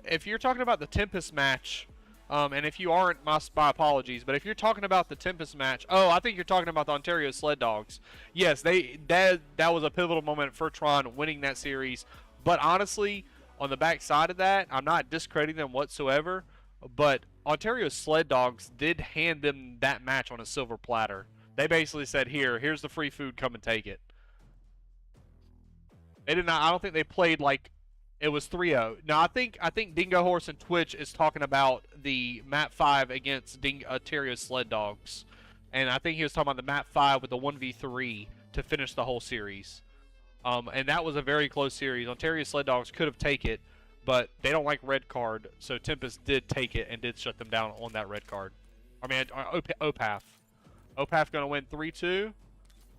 if you're talking about the Tempest match, and if you aren't, my apologies, but if you're talking about the Tempest match, oh, I think you're talking about the Ontario Sled Dogs. Yes, that was a pivotal moment for Tron winning that series. But honestly, on the back side of that, I'm not discrediting them whatsoever, but Ontario Sled Dogs did hand them that match on a silver platter. They basically said, here's the free food, come and take it. They did not, I don't think they played like it was 3-0. Now, I think Dingo Horse and Twitch is talking about the map 5 against Ontario Sled Dogs. And I think he was talking about the map 5 with the 1v3 to finish the whole series. And that was a very close series. Ontario Sled Dogs could have taken it, but they don't like red card, so Tempest did take it and did shut them down on that red card. I mean, OpAf. OpAf going to win 3-2.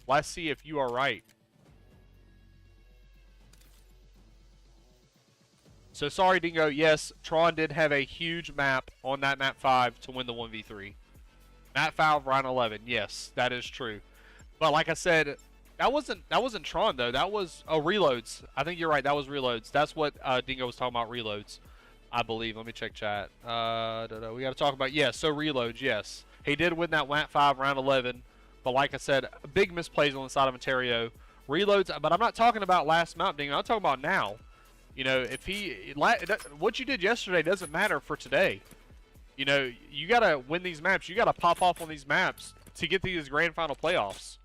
Let's see if you are right. So sorry, Dingo. Yes, Tron did have a huge map on that map 5 to win the 1v3. Map 5, round 11. Yes, that is true. But like I said, that wasn't Tron though. That was Reloads. I think you're right. That was Reloads. That's what Dingo was talking about. Reloads, I believe. Let me check chat. We got to talk about so Reloads. Yes, he did win that map 5, round 11. But like I said, big misplays on the side of Ontario. Reloads. But I'm not talking about last map, Dingo. I'm talking about now. You know, what you did yesterday doesn't matter for today. You know, you got to win these maps. You got to pop off on these maps to get to these grand final playoffs.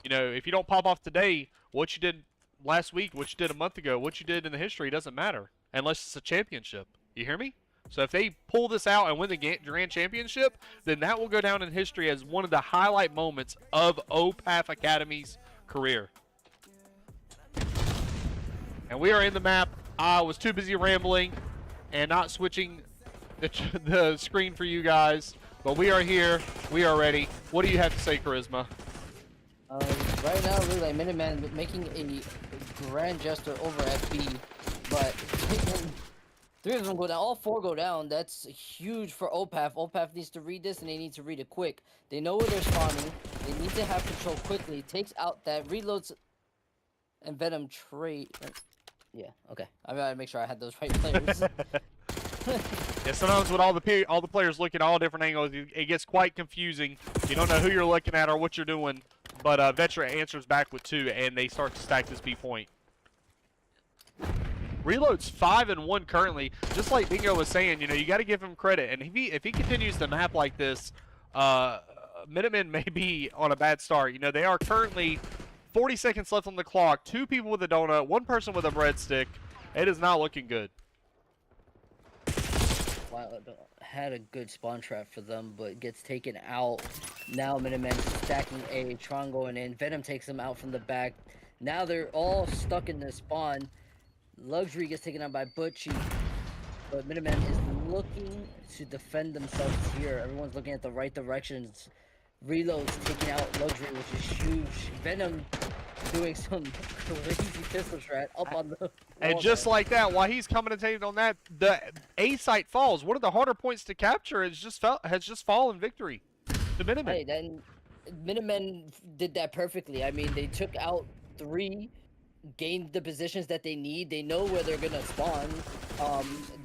You know, if you don't pop off today, what you did last week, what you did a month ago, what you did in the history doesn't matter unless it's a championship. You hear me? So if they pull this out and win the grand championship, then that will go down in history as one of the highlight moments of OpAf Academy's career. And we are in the map. I was too busy rambling and not switching the screen for you guys. But we are here. We are ready. What do you have to say, Charisma? Right now, really, like Minutemen making a grand gesture over at B, but 3 of them go down. All 4 go down. That's huge for OpAf. OpAf needs to read this, and they need to read it quick. They know where they're spawning. They need to have control quickly. Takes out that reloads and Venom trade. Yeah, okay. I gotta make sure I had those right players. Yeah, sometimes with all the players looking at all different angles, it gets quite confusing. You don't know who you're looking at or what you're doing. But Vetra answers back with 2, and they start to stack this B point. Reload's 5-1 currently. Just like Dingo was saying, you know, you got to give him credit. And if he continues to map like this, Minutemen may be on a bad start. You know, they are currently 40 seconds left on the clock. 2 people with a donut, 1 person with a breadstick. It is not looking good. Wow, had a good spawn trap for them, but gets taken out. Now Minutemen stacking A, Tron going in. Venom takes them out from the back. Now they're all stuck in the spawn. Luxury gets taken out by Butchie, but Minutemen is looking to defend themselves here. Everyone's looking at the right directions. Reloads taking out Luxury, which is huge. Venom doing some crazy pistol strat up on the And wall just there. like that, while he's commentating on that, the A site falls. One of the harder points to capture has just fallen victory to Minutemen. Hey, then Minutemen did that perfectly. I mean, they took out 3, gained the positions that they need. They know where they're gonna spawn.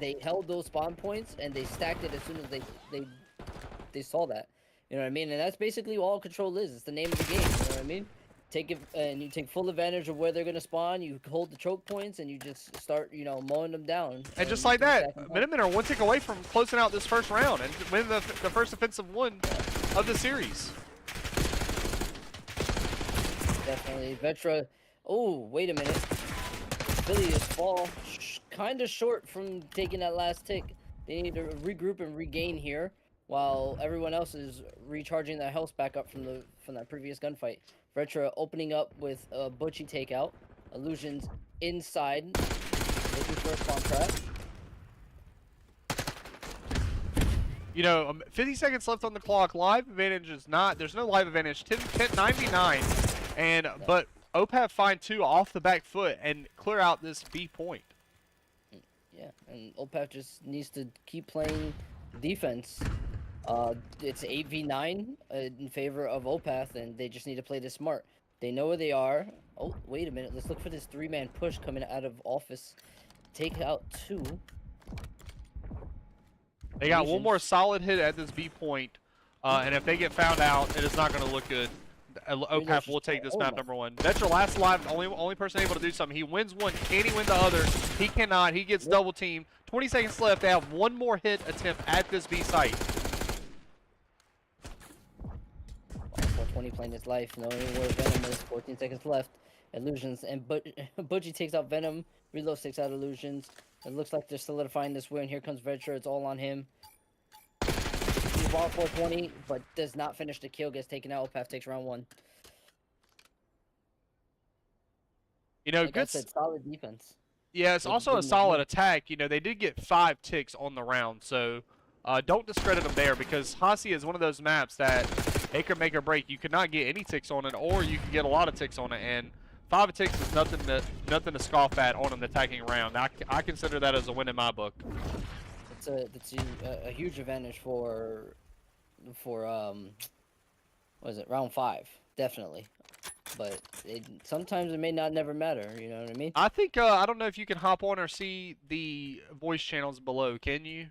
They held those spawn points and they stacked it as soon as they saw that. You know what I mean? And that's basically all control is. It's the name of the game. You know what I mean? Take it and you take full advantage of where they're gonna spawn. You hold the choke points and you just start, mowing them down. And just like that, stacking up. Minutemen are 1 tick away from closing out this first round and winning the first offensive one of the series. Definitely, Vetra. Oh, wait a minute. Philly is kind of short from taking that last tick. They need to regroup and regain here, while everyone else is recharging their health back up from that previous gunfight. Vetra opening up with a Butchie takeout. Illusions inside, looking for a spawn trap. 50 seconds left on the clock. Live advantage is not. There's no live advantage. 9v9, but OpAf find 2 off the back foot and clear out this B point. Yeah, and OpAf just needs to keep playing defense. It's 8v9 in favor of OpAf, and they just need to play this smart. They know where they are. Oh, wait a minute. Let's look for this 3-man push coming out of office. Take out 2. They got one more solid hit at this B point, and if they get found out, it is not going to look good. OpAf will take this map number 1. That's your last live, only person able to do something. He wins one. Can he win the other? He cannot. He gets double teamed. 20 seconds left. They have one more hit attempt at this B site. 420 playing his life, knowing where Venom is. 14 seconds left. Illusions, and Butchie takes out Venom. Reload takes out Illusions. It looks like they're solidifying this win. Here comes Vetra. It's all on him. He's ball 420, but does not finish the kill. Gets taken out. OpAf takes round 1. Like I Good. said, solid defense. Yeah, it's also a solid attack. They did get 5 ticks on the round, so don't discredit them there, because Hasi is one of those maps that it could make or break. You could not get any ticks on it, or you can get a lot of ticks on it, and 5 ticks is nothing to scoff at on an attacking round. I consider that as a win in my book. It's a huge advantage for what is it, round 5, definitely. But sometimes it may not never matter. You know what I mean? I think I don't know if you can hop on or see the voice channels below. Can you?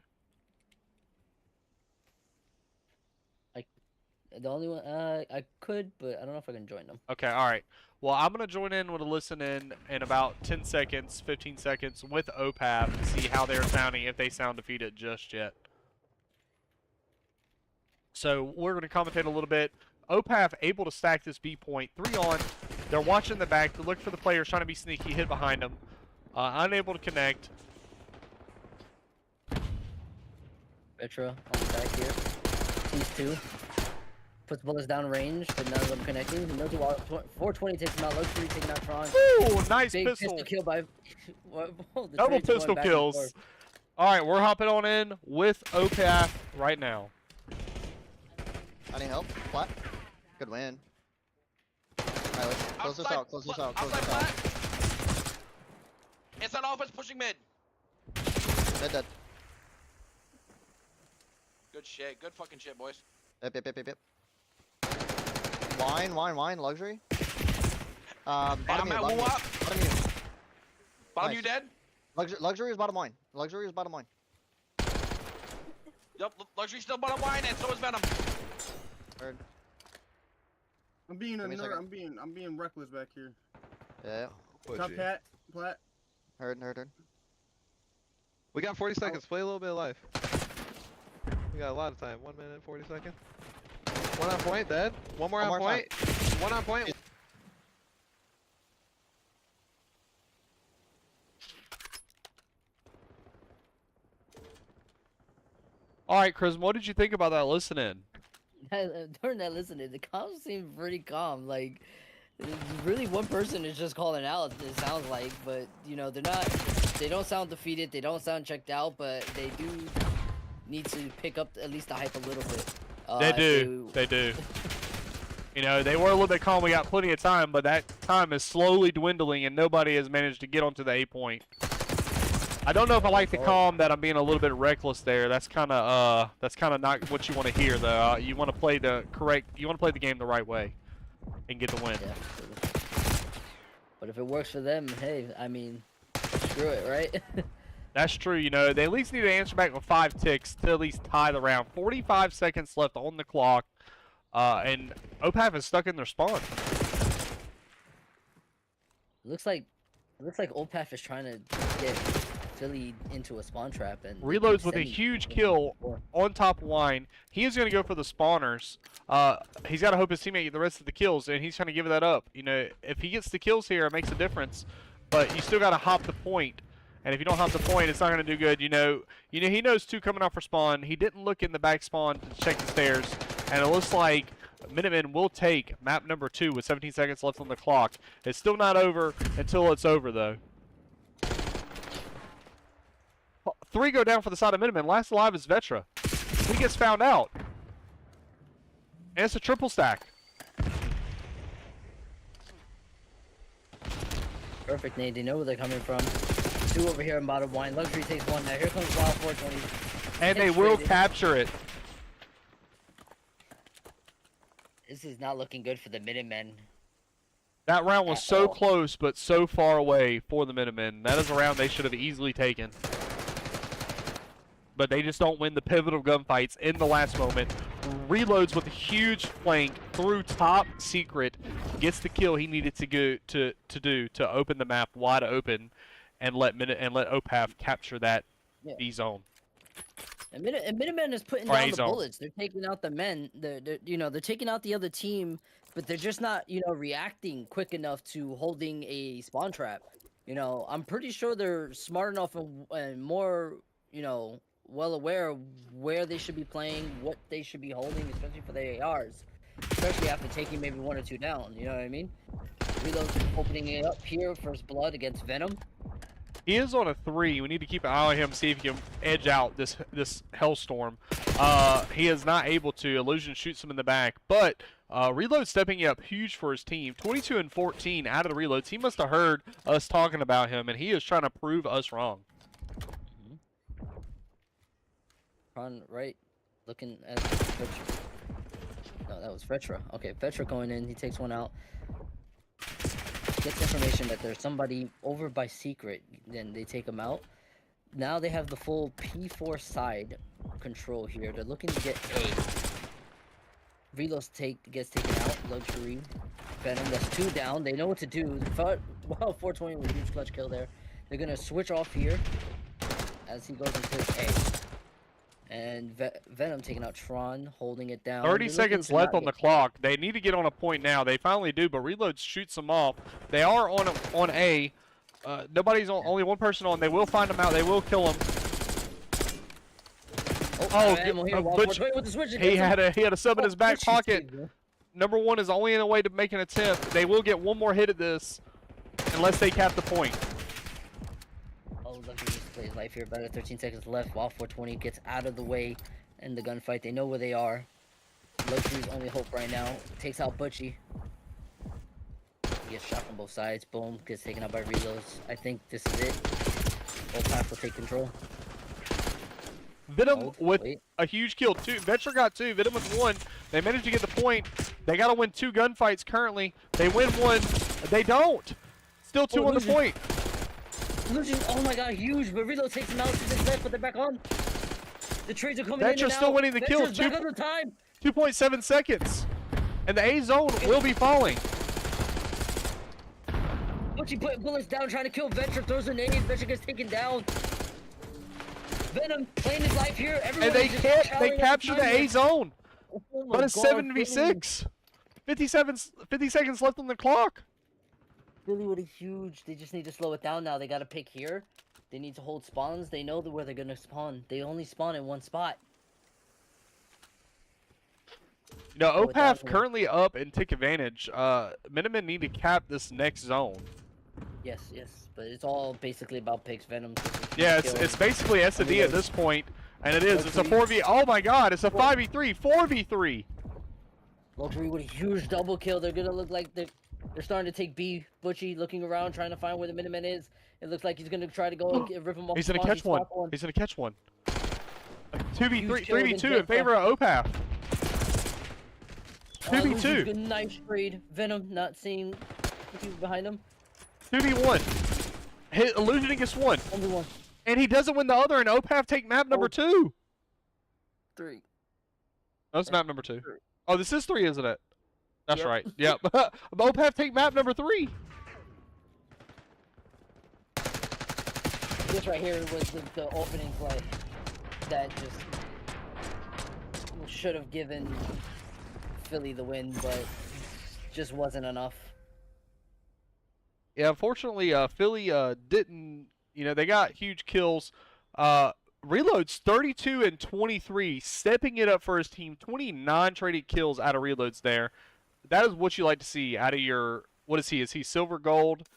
The only one I could, but I don't know if I can join them. Okay, all right. Well, I'm gonna join in with a listen in about 10 seconds, 15 seconds with OpAf to see how they're sounding, if they sound defeated just yet. So we're gonna commentate a little bit. OpAf able to stack this B point, 3 on. They're watching the back. They're looking for the players, trying to be sneaky, hit behind them. Unable to connect. Vetra on the back here. These 2. Puts bullets down range, but none of them connecting. No 420 takes him out. Luxury taking out Tron. Ooh, nice Big pistol. kill by Double pistol kills. All right, we're hopping on in with OpAf right now. I need help. Flat. Good win. Alright, let's close this out. Close this out. Close this out. Inside office pushing mid. Dead. Good shit. Good fucking shit, boys. Yep. Wine. Luxury. I'm Bottom at you. Woo-Wop. Bottom you. Bottom Nice. you dead? Luxury is bottom wine. Luxury is bottom wine. Yep, luxury still bottom wine, and so is Venom. Heard. I'm being a Give me a nerd. second. I'm being reckless back here. Yeah. Top hat, plat. Heard. We got 40 seconds. Play a little bit of life. We got a lot of time. 1 minute, 40 seconds. 1 on point, dead. One more on point. 1 on point. All right, Chris, what did you think about that listen-in? During that listening, the comms seemed pretty calm. Like, really, one person is just calling out. It sounds like, but they're not. They don't sound defeated. They don't sound checked out, but they do need to pick up at least the hype a little bit. They do. You know, they were a little bit calm. We got plenty of time, but that time is slowly dwindling, and nobody has managed to get onto the A point. I don't know if I like the calm that I'm being a little bit reckless there. That's kind of not what you want to hear though. You want to play the game the right way and get the win. Yeah. But if it works for them, hey, I mean, screw it, right? That's true. You know, they at least need to answer back with 5 ticks to at least tie the round. 45 seconds left on the clock, and OpAf is stuck in their spawn. Looks like OpAf is trying to get Philly into a spawn trap and Reloads with a huge kill on top of Wine. He is going to go for the spawners. He's got to hope his teammate get the rest of the kills, and he's trying to give that up. You know, if he gets the kills here, it makes a difference. But you still got to hop the point, and if you don't hop the point, it's not going to do good. You know, he knows 2 coming out for spawn. He didn't look in the back spawn to check the stairs, and it looks like Minutemen will take map number 2 with 17 seconds left on the clock. It's still not over until it's over, though. 3 go down for the side of Minutemen. Last alive is Vetra. He gets found out. And it's a triple stack. Perfect nade. They know where they're coming from. 2 over here in bottom Wine. Luxury takes 1 now. Here comes Wild 420. And they will capture it. This is not looking good for the Minutemen. That round was so close, but so far away for the Minutemen. That is a round they should have easily taken. But they just don't win the pivotal gunfights in the last moment. Reloads with a huge flank through top secret, gets the kill he needed to go to open the map wide open, and let OpAf capture that B zone. And Minutemen is putting down the bullets. They're taking out the men. They're taking out the other team, but they're just not reacting quick enough to holding a spawn trap. I'm pretty sure they're smart enough and more well aware of where they should be playing, what they should be holding, especially for the ARs. Especially after taking maybe 1 or 2 down, you know what I mean? Reload's opening it up here, first blood against Venom. He is on a 3. We need to keep an eye on him, see if he can edge out this Hellstorm. He is not able to. Illusion shoots him in the back, but Reload stepping up huge for his team. 22 and 14 out of the Reloads. He must have heard us talking about him, and he is trying to prove us wrong. Right, looking at no, that was Vetra. Okay, Vetra going in. He takes 1 out. Gets information that there's somebody over by secret. Then they take him out. Now they have the full P4 side control here. They're looking to get A. Reload gets taken out. Luxury. Venom. That's 2 down. They know what to do. Wow, 420 with a huge clutch kill there. They're gonna switch off here as he goes into A. And Venom taking out Tron, holding it down. 30 seconds left on the clock. They need to get on a point now. They finally do, but Reload shoots them off. They are on A. Nobody's on. Only 1 person on. They will find them out. They will kill them. He had a sub in his back pocket. Number 1 is only in a way to make an attempt. They will get 1 more hit at this, unless they cap the point. Plays life here better. 13 seconds left while 420 gets out of the way in the gunfight. They know where they are. Luxury's only hope right now. Takes out Butchie. He gets shot from both sides. Boom. Gets taken out by Reloads. I think this is it. OpAf will take control. Venom with a huge kill. 2. Vetra got 2. Venom with 1. They managed to get the point. They got to win 2 gunfights currently. They win 1. They don't. Still 2 on the point. Illusion, oh my god, huge, but Reload takes him out to the left, but they're back on. The trades are coming in and out. Vetra's still winning the kill. 2.7 seconds. And the A zone will be falling. Butchie putting bullets down, trying to kill Vetra, throws a nade, Vetra gets taken down. Venom playing his life here. And they capture the A zone. Oh but it's 7v6. 50 seconds left on the clock. Philly with a huge, they just need to slow it down now. They got to pick here. They need to hold spawns. They know where they're going to spawn. They only spawn in 1 spot. OpAf currently up and take advantage. Minutemen need to cap this next zone. Yes, but it's all basically about picks. Venom. Yeah, it's basically S&D at this point, and it is. It's a 4v. Oh my God! It's a 5v3, 4v3. Luxury with a huge double kill. They're gonna look like they're starting to take B. Butchie looking around, trying to find where the Minutemen is. It looks like he's gonna try to go and rip him off. He's the gonna spawn. catch one. Spot one. He's gonna catch one. 2v3, Huge kill 3v2 in against favor of OpAf. Luxury's 2v2. good, nice trade. Venom not seeing the people behind him. 2v1. Hit illusion against one. Only one. And he doesn't win the other, and OpAf take map number 2. 3. Oh, that's map number 2. Oh, this is 3, isn't it? That's Yep. right. Yep. OpAf take map number 3. This right here was the opening play that just should have given Philly the win, but just wasn't enough. Yeah, unfortunately, Philly didn't. You know, they got huge kills. Reloads 32 and 23, stepping it up for his team. 29 traded kills out of reloads there. That is what you like to see out of your. What is he? Is he silver, gold?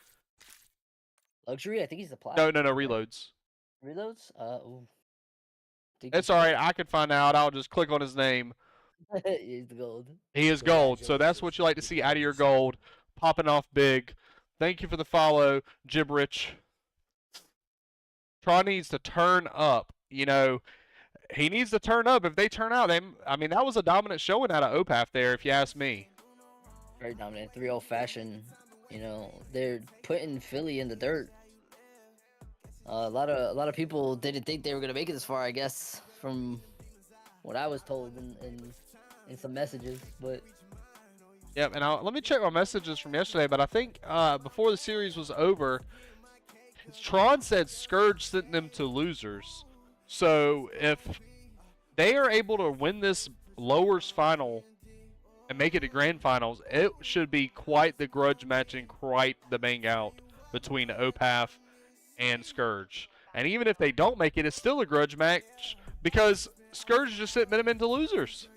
Luxury? I think he's the platinum. No, reloads. Reloads? Ooh. It's all right. I can find out. I'll just click on his name. He's the gold. He is gold. So that's what you like to see out of your gold, popping off big. Thank you for the follow, Gibberich. Tron needs to turn up. You know, he needs to turn up. If they turn out, I mean, that was a dominant showing out of OpAf there, if you ask me. Very dominant. 3-0 fashion. You know, they're putting Philly in the dirt. A lot of people didn't think they were gonna make it this far, I guess, from what I was told in some messages. But Yep, and let me check my messages from yesterday. But I think before the series was over, Tron said Scourge sent them to losers. So if they are able to win this lowers final and make it to grand finals, it should be quite the grudge match and quite the bang out between OpAf and Scourge. And even if they don't make it, it's still a grudge match because Scourge just sent Minutemen to losers.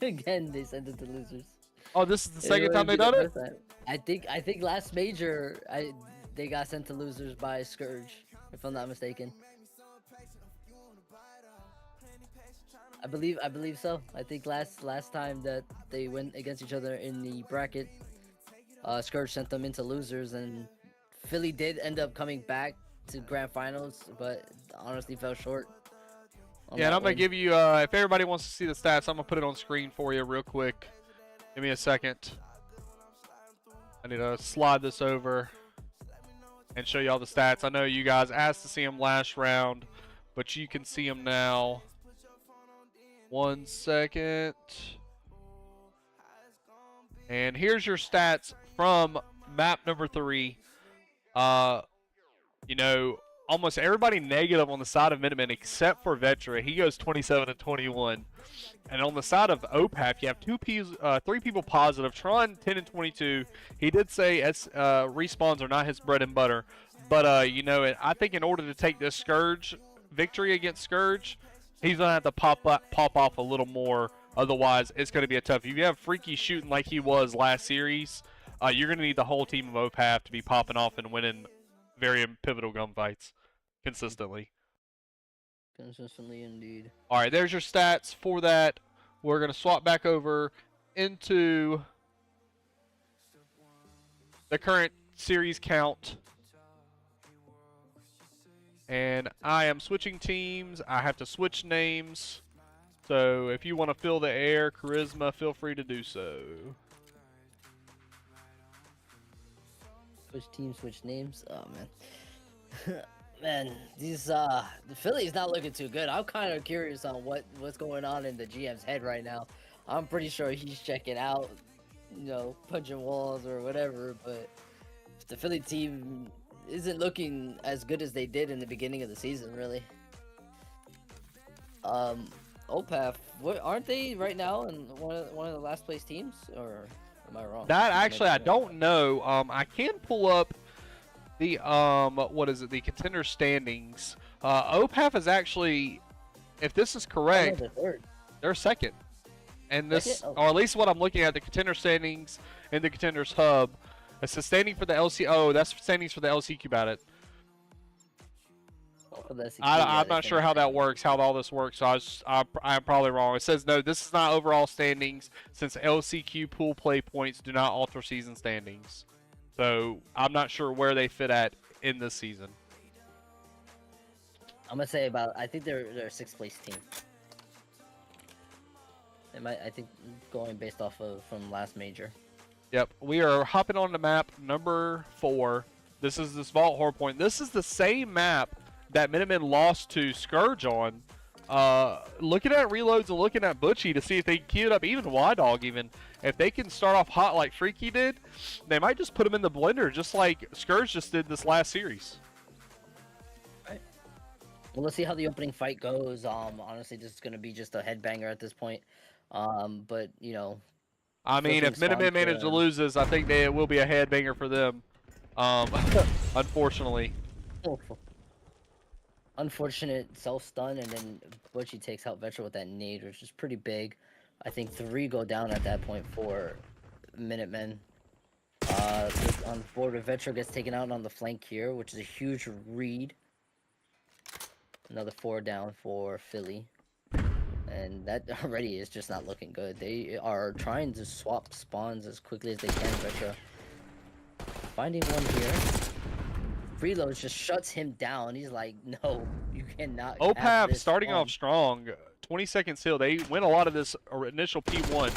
again, they sent it to losers. Oh, this is the It second wouldn't time be they've done the it? first time. I think last major, they got sent to losers by Scourge, if I'm not mistaken. I believe so. I think last time that they went against each other in the bracket, Scourge sent them into losers, and Philly did end up coming back to grand finals, but honestly fell short. Yeah, and I'm going to give you, if everybody wants to see the stats, I'm going to put it on screen for you real quick. Give me a second. I need to slide this over and show you all the stats. I know you guys asked to see them last round, but you can see them now. 1 second. And here's your stats from map number 3. You know, almost everybody negative on the side of Minutemen except for Vetra. He goes 27 and 21. And on the side of OpAf, you have 3 people positive. Tron 10 and 22. He did say respawns are not his bread and butter, but you know, I think in order to take this Scourge victory against Scourge, he's gonna have to pop off a little more. Otherwise, it's gonna be a tough. If you have Freaky shooting like he was last series, you're gonna need the whole team of OpAf to be popping off and winning very pivotal gunfights consistently. Consistently, indeed. All right, there's your stats for that. We're going to swap back over into the current series count. And I am switching teams. I have to switch names. So if you want to fill the air, Charisma, feel free to do so. Switch teams, switch names. Oh, man. Man, the Philly's not looking too good. I'm kind of curious on what's going on in the GM's head right now. I'm pretty sure he's checking out, you know, punching walls or whatever. But the Philly team isn't looking as good as they did in the beginning of the season, really. OpAf, aren't they right now in one of the last place teams, or am I wrong? That actually I don't know. I can pull up the what is it? The contender standings. OpAf is actually, if this is correct, they're second. And this, or at least what I'm looking at, the contender standings in the contenders hub. It's the standing for the LC. Oh, that's standings for the LCQ ballot. for the LCQ, I'm they not sure finished how that second. works, how all this works. So I'm probably wrong. It says no. This is not overall standings since LCQ pool play points do not alter season standings. So I'm not sure where they fit at in this season. I'm gonna say about. I think they're a 6th place team. They might. I think going based off of from last major. Yep, we are hopping on the map number 4. This is this Vault Horror Point. This is the same map that Minutemen lost to Scourge on. Looking at reloads and looking at Butchie to see if they can keep it up, even Y-Dog even. If they can start off hot like Freaky did, they might just put them in the blender just like Scourge just did this last series. Well, let's see how the opening fight goes. Honestly, this is gonna be just a headbanger at this point. But you know. I mean, if Minutemen manage to lose this, I think it will be a headbanger for them. Unfortunately. Unfortunate self-stun, and then Butchie takes out Vetra with that nade, which is pretty big. I think 3 go down at that point for Minutemen. On board with Vetra gets taken out on the flank here, which is a huge read. Another 4 down for Philly. And that already is just not looking good. They are trying to swap spawns as quickly as they can. Vetra finding one here. Reloads just shuts him down. He's like, no, you cannot. OpAf starting off strong. 20 seconds till. They win a lot of this initial P1,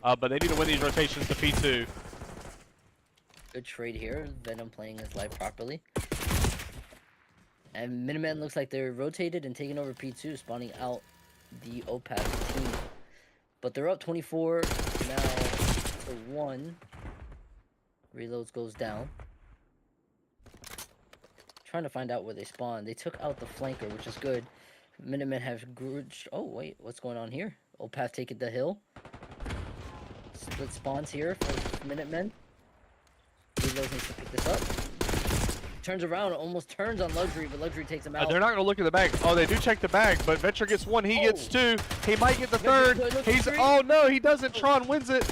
but they need to win these rotations to P2. Good trade here. Venom playing his life properly. And Minutemen looks like they're rotated and taking over P2, spawning out the OpAf team. But they're up 24 now to 1. Reloads goes down. Trying to find out where they spawn. They took out the flanker, which is good. Minutemen have grudged. Oh, wait. What's going on here? OpAf taking the hill. Split spawns here for Minutemen. Reloads needs to pick this up. Turns around, almost turns on Luxury, but Luxury takes him out. They're not going to look at the bag. Oh, they do check the bag, but Vetra gets 1. He gets 2. He might get the 3rd. He's. Oh, no, he doesn't. Tron wins it.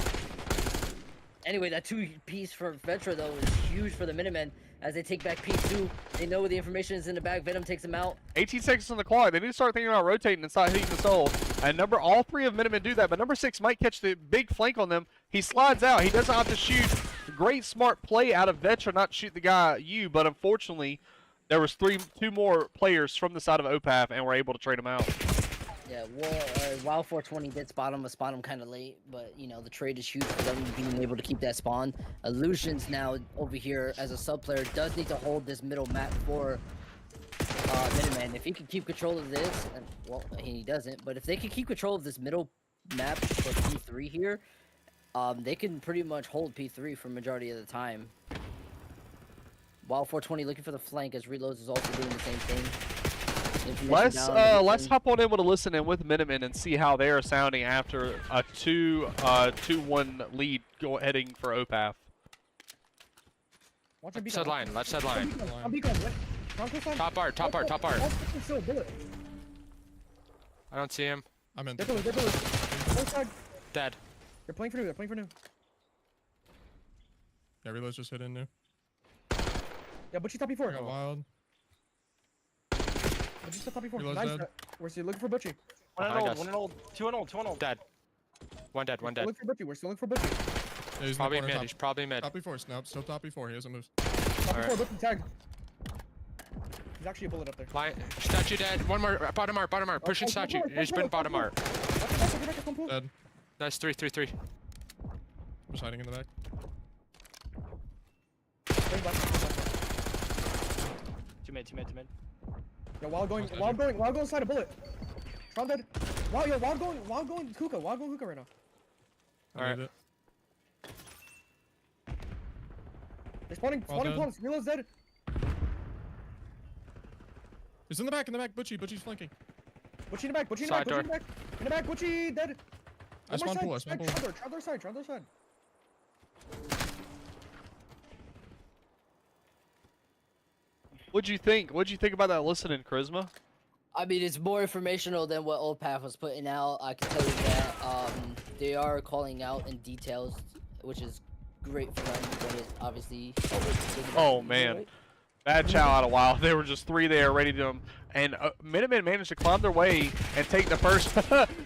Anyway, that 2-piece for Vetra, though, is huge for the Minutemen as they take back P2. They know where the information is in the bag. Venom takes him out. 18 seconds on the clock. They need to start thinking about rotating and start hitting the soul. And all 3 of Minutemen do that, but number 6 might catch the big flank on them. He slides out. He doesn't have to shoot. Great smart play out of Vetra not to shoot the guy you, but unfortunately, there was 2 more players from the side of OpAf and were able to trade them out. Yeah, well, Wild 420 did spot him kind of late, but you know the trade is huge for them being able to keep that spawn. Illusions now over here as a sub player does need to hold this middle map for Minutemen. If he can keep control of this, and, well, he doesn't, but if they can keep control of this middle map for P3 here, they can pretty much hold P3 for majority of the time. Wild 420 looking for the flank as Reloads is also doing the same thing. Let's hop on in with a listen in with Minutemen and see how they are sounding after a 2-1 lead heading for OpAf. Left side line, left side line. Top art. I don't see him. I'm in. Dead. They're playing for new. Yeah, reloads just hit in new. Yeah, Butchie top before. Got wild. Butchie top before. Reload's Nice. dead. We're still looking for Butchie. One Behind and us. old, 1 and old, 2 and old, 2 and old. Dead. One dead. We're still looking for Butchie. Yeah, he's Probably in the mid. corner, He's probably mid. top before. Nope, still top before. He hasn't moved. Top Alright. before, Butchie tagged. He's actually a bullet up there. Line. Statue dead. One more. Bottom art. Pushing Oh, statue. come He's on, been bottom art. Dead. Nice. 3. Just hiding in the back. Two mid. Yo, wild going inside a bullet. Tron dead. Wild going hookah right now. Alright. It. They're spawning dead. close. Reload's dead. He's in the back. Butchie's flanking. Butchie in the back. Side door. In the back. Butchie dead. I spawn pool. Tron their side. What'd you think? What'd you think about that listening, Charisma? I mean, it's more informational than what OpAf was putting out. I can tell you that they are calling out in details, which is great for them. But it obviously. Oh man, Bad chow out of Wild. There were just 3 there ready to them. And Minutemen managed to climb their way and take the first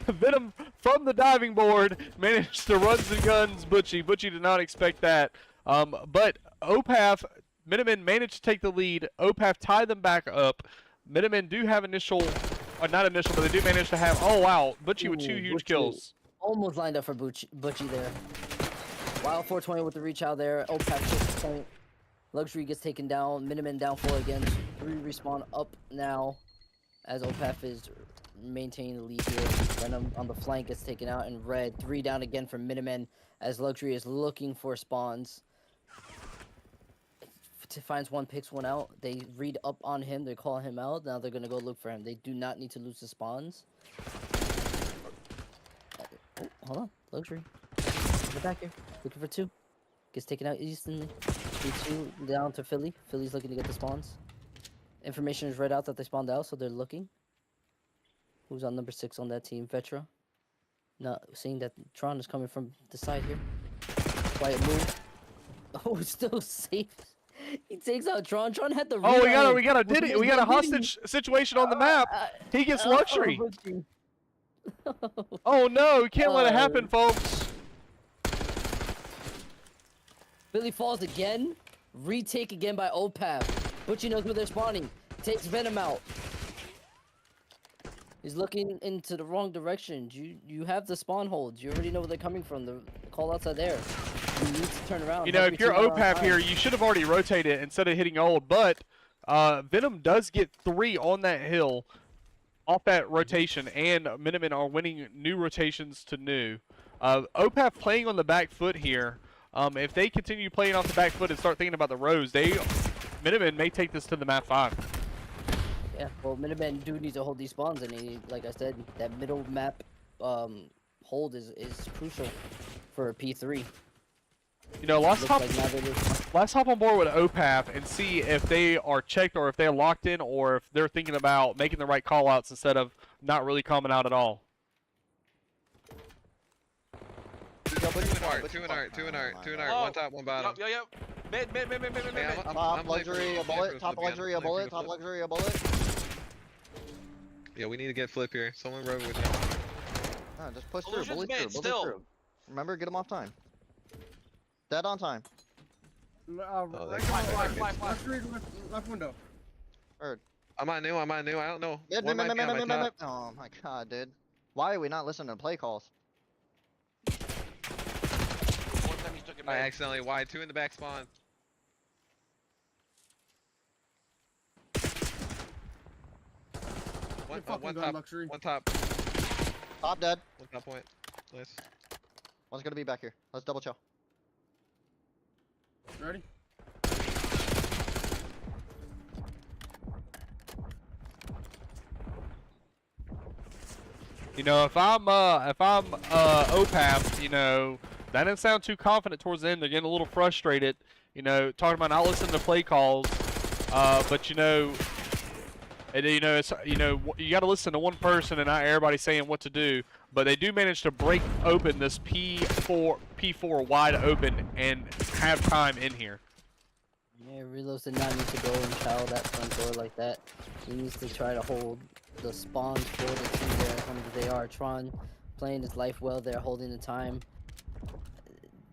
Venom from the diving board. Managed to runs and guns Butchie. Butchie did not expect that. But OpAf, Minutemen managed to take the lead. OpAf tied them back up. Minutemen do have initial, not initial, but they do manage to have, oh wow, Butchie with 2 huge Butchie kills. Almost lined up for Butchie there. Wild 420 with the reach out there. OpAf takes the point. Luxury gets taken down. Minutemen down 4 again. 3 respawn up now as OpAf is maintaining the lead here. Venom on the flank gets taken out in red. 3 down again for Minutemen as Luxury is looking for spawns. Finds one, picks one out. They read up on him. They call him out. Now they're going to go look for him. They do not need to lose the spawns. Oh, hold on. Luxury. Get back here. Looking for 2. Gets taken out instantly. 3-2 down to Philly. Philly's looking to get the spawns. Information is read out that they spawned out, so they're looking. Who's on number 6 on that team? Vetra. Not seeing that Tron is coming from the side here. Quiet move. Oh, still safe. He takes out Tron. Tron had the. Oh, we got a hostage situation on the map. He gets Luxury. Oh no, we can't let it happen, folks. Billy falls again. Retake again by OpAf. Butchie knows where they're spawning. Takes Venom out. He's looking into the wrong direction. You have the spawn holds. You already know where they're coming from. The callouts are there. You need to turn around. You know, if you're OpAf here, you should have already rotated instead of hitting old. But Venom does get 3 on that hill off that rotation, and Minutemen are winning new rotations to new. OpAf playing on the back foot here. If they continue playing off the back foot and start thinking about the rows, Minutemen may take this to the map 5. Yeah, well, Minutemen do need to hold these spawns, and like I said, that middle map hold is crucial for a P3. You know, let's hop on board with OpAf and see if they are checked or if they're locked in or if they're thinking about making the right call-outs instead of not really coming out at all. 2 and art. 1 top, 1 bottom. Yep. Mid. Top luxury, a bullet. Top luxury, a bullet. Top luxury, a bullet. Yeah, we need to get flip here. Someone rode with me. No, just push through. Illusion's Bully mid, through. still. Bully through. Remember, get him off time. Dead on time. Left window. Heard. I'm on new. I don't know. Oh my god, dude. Why are we not listening to play calls? I accidentally wide 2 in the back spawn. One top. Top dead. 1 top point. Nice. One's gonna be back here. Let's double chill. Ready? You know, if I'm OpAf, you know, that didn't sound too confident towards the end. They're getting a little frustrated, you know, talking about not listening to play calls. But you know, you got to listen to one person and not everybody saying what to do. But they do manage to break open this P4 wide open and have time in here. Yeah, Relos did not need to go and chow that front door like that. He needs to try to hold the spawns for the team there. They are. Tron playing his life well there, holding the time.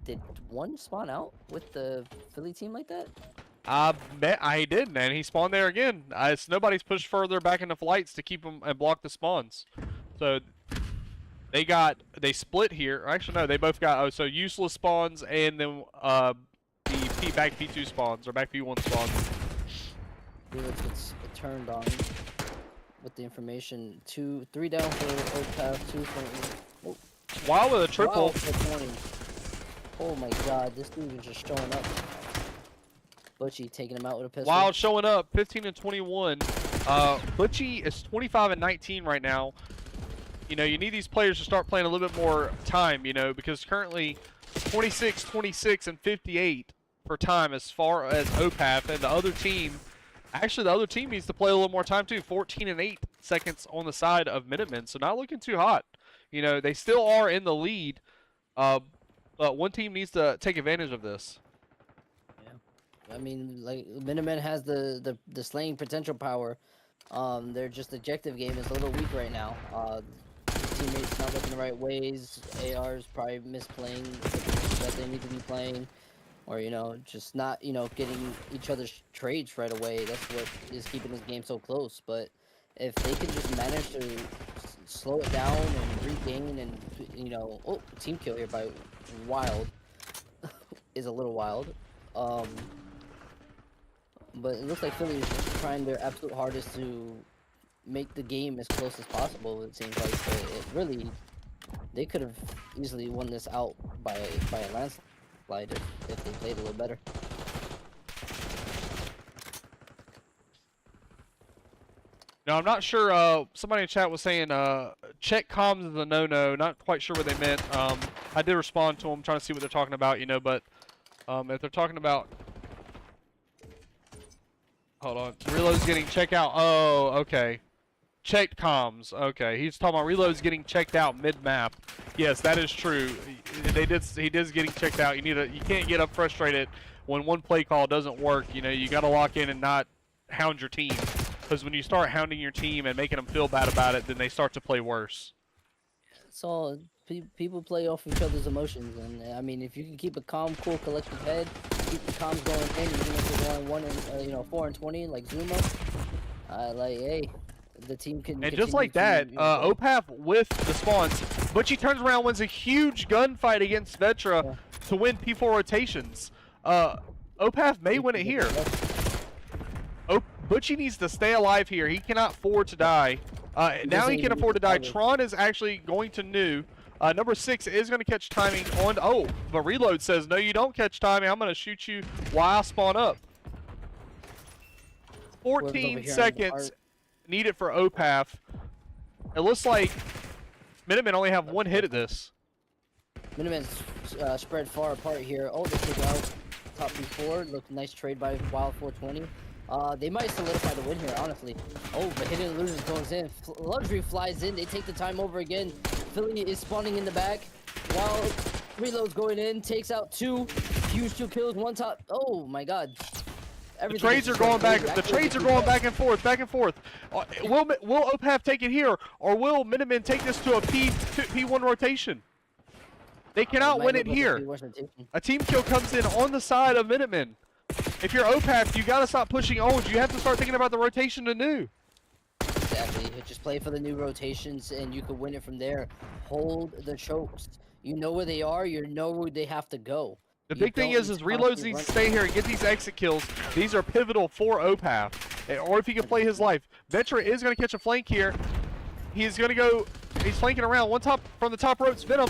Did one spawn out with the Philly team like that? I did, man. He spawned there again. It's nobody's pushed further back into flights to keep them and block the spawns. So they split here. Actually, no, they both got so useless spawns and then the back P2 spawns or back P1 spawns. Felix gets turned on with the information. 3 down for OpAf, 2 for. Wild with a triple. Wild for 20. Oh my god, this dude is just showing up. Butchie taking him out with a pistol. Wild showing up, 15 and 21. Butchie is 25 and 19 right now. You know, you need these players to start playing a little bit more time, you know, because currently 26, 26, and 58 for time as far as OpAf, and the other team needs to play a little more time too. 14 and 8 seconds on the side of Minutemen, so not looking too hot. You know, they still are in the lead, but one team needs to take advantage of this. Yeah. I mean, like Minutemen has the slaying potential power. Their just objective game is a little weak right now. Teammates not looking the right ways. AR's probably misplaying the positions that they need to be playing, or just not getting each other's trades right away. That's what is keeping this game so close. But if they can just manage to slow it down and regain, and oh, team kill here by Wild is a little wild. But it looks like Philly is just trying their absolute hardest to make the game as close as possible. It seems like they could have easily won this out by a landslide if they played a little better. No, I'm not sure. Somebody in chat was saying check comms is a no-no. Not quite sure what they meant. I did respond to them, trying to see what they're talking about, but if they're talking about... Hold on. Reload's getting checked out. Oh, okay. Checked comms. Okay. He's talking about reload's getting checked out mid-map. Yes, that is true. He is getting checked out. You can't get up frustrated when one play call doesn't work. You got to lock in and not hound your team. Because when you start hounding your team and making them feel bad about it, then they start to play worse. So people play off each other's emotions, and I mean, if you can keep a calm, cool, collective head, keep the comms going in, even if you're going 4 and 20 like Zuma, hey, the team can. And just like that, OpAf with the spawns, Butchie turns around, wins a huge gunfight against Vetra to win P4 rotations. OpAf may win it here. Butchie needs to stay alive here. He cannot afford to die. Now he can afford to die. Tron is actually going to new. Number 6 is going to catch timing on... Oh, but Reload says, no, you don't catch timing. I'm going to shoot you while I spawn up. 14 seconds needed for OpAf. It looks like Minutemen only have one hit at this. Minutemen's spread far apart here. Oh, they took out top B4. Look, nice trade by Wild 420. They might solidify the win here, honestly. Oh, but Hidden Illusions goes in. Luxury flies in. They take the time over again. Philly is spawning in the back. While Reload's going in, takes out 2. Huge 2 kills, 1 top. Oh my god. The trades are going back. The trades are going back and forth, back and forth. Will OpAf take it here, or will Minutemen take this to a P1 rotation? They cannot win it here. A team kill comes in on the side of Minutemen. If you're OpAf, you gotta stop pushing Owens. You have to start thinking about the rotation to new. Exactly. Just play for the new rotations, and you can win it from there. Hold the chokes. You know where they are. You know where they have to go. The big thing is Reloads needs to stay here and get these exit kills. These are pivotal for OpAf, or if he can play his life. Vetra is gonna catch a flank here. He's gonna go. He's flanking around. One top from the top ropes. Venom.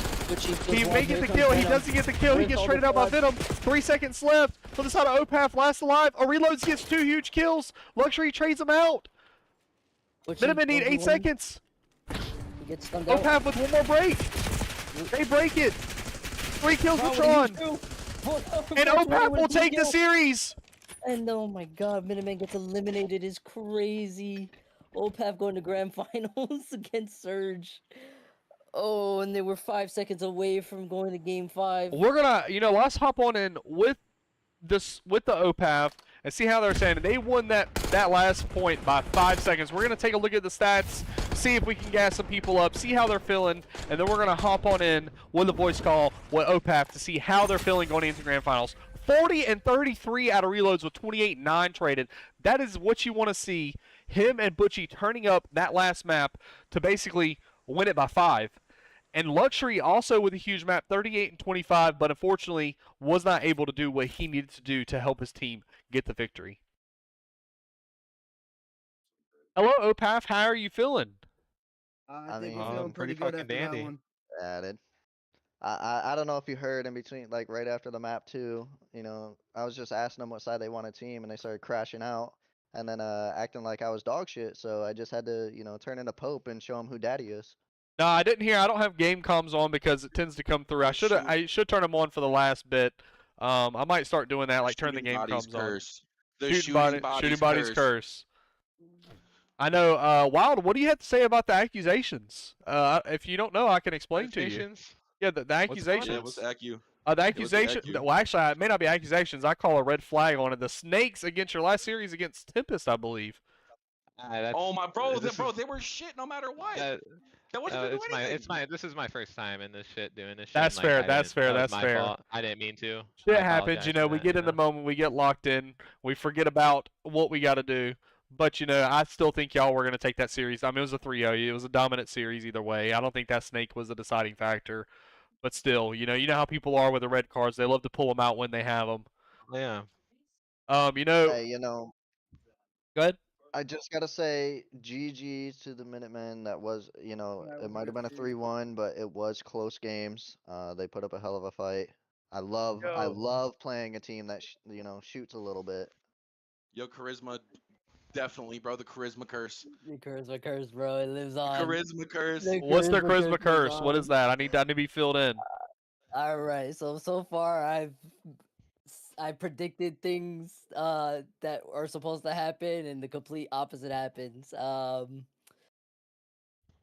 He may get the kill. He doesn't get the kill. He gets traded out by Venom. 3 seconds left. For the side of OpAf, last alive. Reloads gets 2 huge kills. Luxury trades him out. Minutemen need 8 seconds. OpAf with one more break. They break it. 3 kills with Tron. And OpAf will take the series. And oh my god, Minutemen gets eliminated is crazy. OpAf going to grand finals against Surge. Oh, and they were 5 seconds away from going to game 5. We're gonna, let's hop on in with the OpAf and see how they're saying. They won that last point by 5 seconds. We're gonna take a look at the stats, see if we can gas some people up, see how they're feeling, and then we're gonna hop on in with a voice call with OpAf to see how they're feeling going into grand finals. 40 and 33 out of reloads with 28-9 traded. That is what you want to see. Him and Butchie turning up that last map to basically win it by 5. And Luxury also with a huge map, 38 and 25, but unfortunately was not able to do what he needed to do to help his team get the victory. Hello, OpAf. How are you feeling? I think mean, we're feeling pretty pretty good fucking after that dandy. one. Yeah, dude. I don't know if you heard in between, like right after the map too, I was just asking them what side they wanted team, and they started crashing out and then acting like I was dog shit. So I just had to, turn into Pope and show them who daddy is. No, I didn't hear. I don't have game comms on because it tends to come through. I should turn them on for the last bit. I might start doing that, like turn the game comms on. Shooting bodies curse. I know. Wild, what do you have to say about the accusations? If you don't know, I can explain to you. Yeah, the accusations. What's Acu? The It was the accusation. IQ. Well, actually, it may not be accusations. I call a red flag on it. The Snakes against your last series against Tempest, I believe. Oh my bro, this they were shit no matter what. That, That wasn't gonna do anything. this is my first time in this shit, doing this shit. That's and, like, fair. I That's didn't- fair. That was That's my fair. fault. I didn't mean to. Shit I happens, you know. apologize We for get that, in the moment, we get locked in, we forget about what we got to do. But you know, I still think y'all were gonna take that series. I mean, it was a 3-0. It was a dominant series either way. I don't think that Snake was the deciding factor. But still, you know how people are with the red cards. They love to pull them out when they have them. Yeah. You know. Hey, you know, Go ahead. I just gotta say, GG to the Minutemen. That was, you know, That was it a might have good been a series. 3-1, but it was close games. They put up a hell of a fight. I Yo. love playing a team that you know, shoots a little bit. Yo, charisma, definitely, bro. The charisma curse. The charisma curse, bro. It lives on. Charisma curse. The What's their charisma lives curse? What on. is that? I need to be filled in. All right. So far, I predicted things that are supposed to happen, and the complete opposite happens.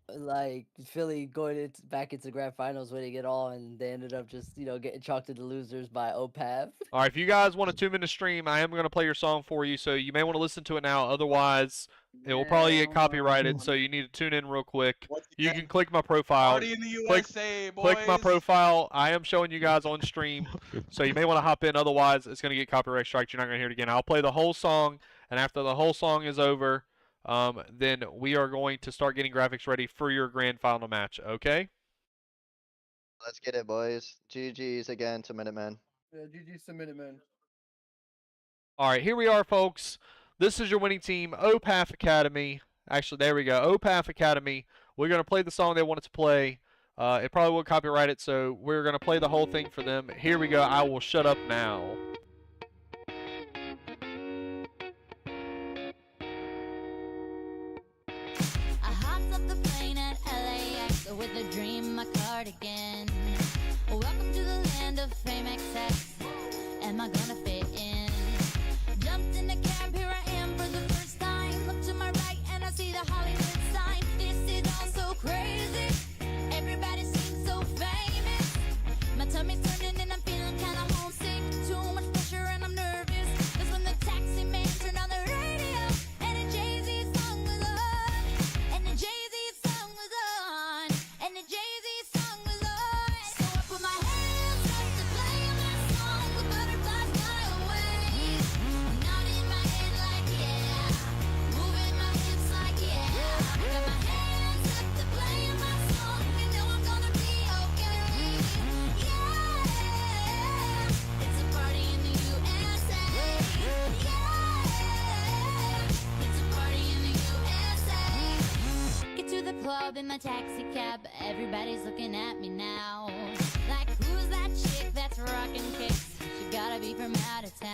Like Philly going back into grand finals, winning it all, and they ended up just getting chalked to the losers by OpAf. All right, if you guys want a 2-minute stream, I am going to play your song for you, so you may want to listen to it now. Otherwise, it will probably get copyrighted, so you need to tune in real quick. Once You again, can click my profile. Party in the USA, boys. Click my profile. I am showing you guys on stream, so you may want to hop in. Otherwise, it's going to get copyright striked. You're not going to hear it again. I'll play the whole song, and after the whole song is over, then we are going to start getting graphics ready for your grand final match, okay? Let's get it, boys. GG's again to Minutemen. Yeah, GG's to Minutemen. All right, here we are, folks. This is your winning team, OpAf Academy. Actually, there we go, OpAf Academy. We're going to play the song they wanted to play. It probably will copyright it, so we're going to play the whole thing for them. Here we go. I will shut up now. I hopped off the plane at LAX with a dream, my cardigan. Welcome to the land of fame excess. Am I gonna fit in? Jumped in the cab, here I am for the first time. Look to my right and I see the Hollywood sign. This is all so crazy. Everybody seems so famous. My tummy's turning and I'm feeling kinda homesick. Too much pressure and I'm nervous. That's when the taxi man turned on the radio and a Jay-Z song was on. And the Jay-Z song was on. And the Jay-Z song was on. So I put my hands up to play my song. The butterflies fly away. Nodding my head like yeah. Moving my hips like yeah. Got my hands up to play my song. You know I'm gonna be okay. Yeah. It's a party in the USA. Yeah. It's a party in the USA. Get to the club in my taxi cab. Everybody's looking at me now. Like, who's that chick that's rocking kicks? She gotta be from out of town.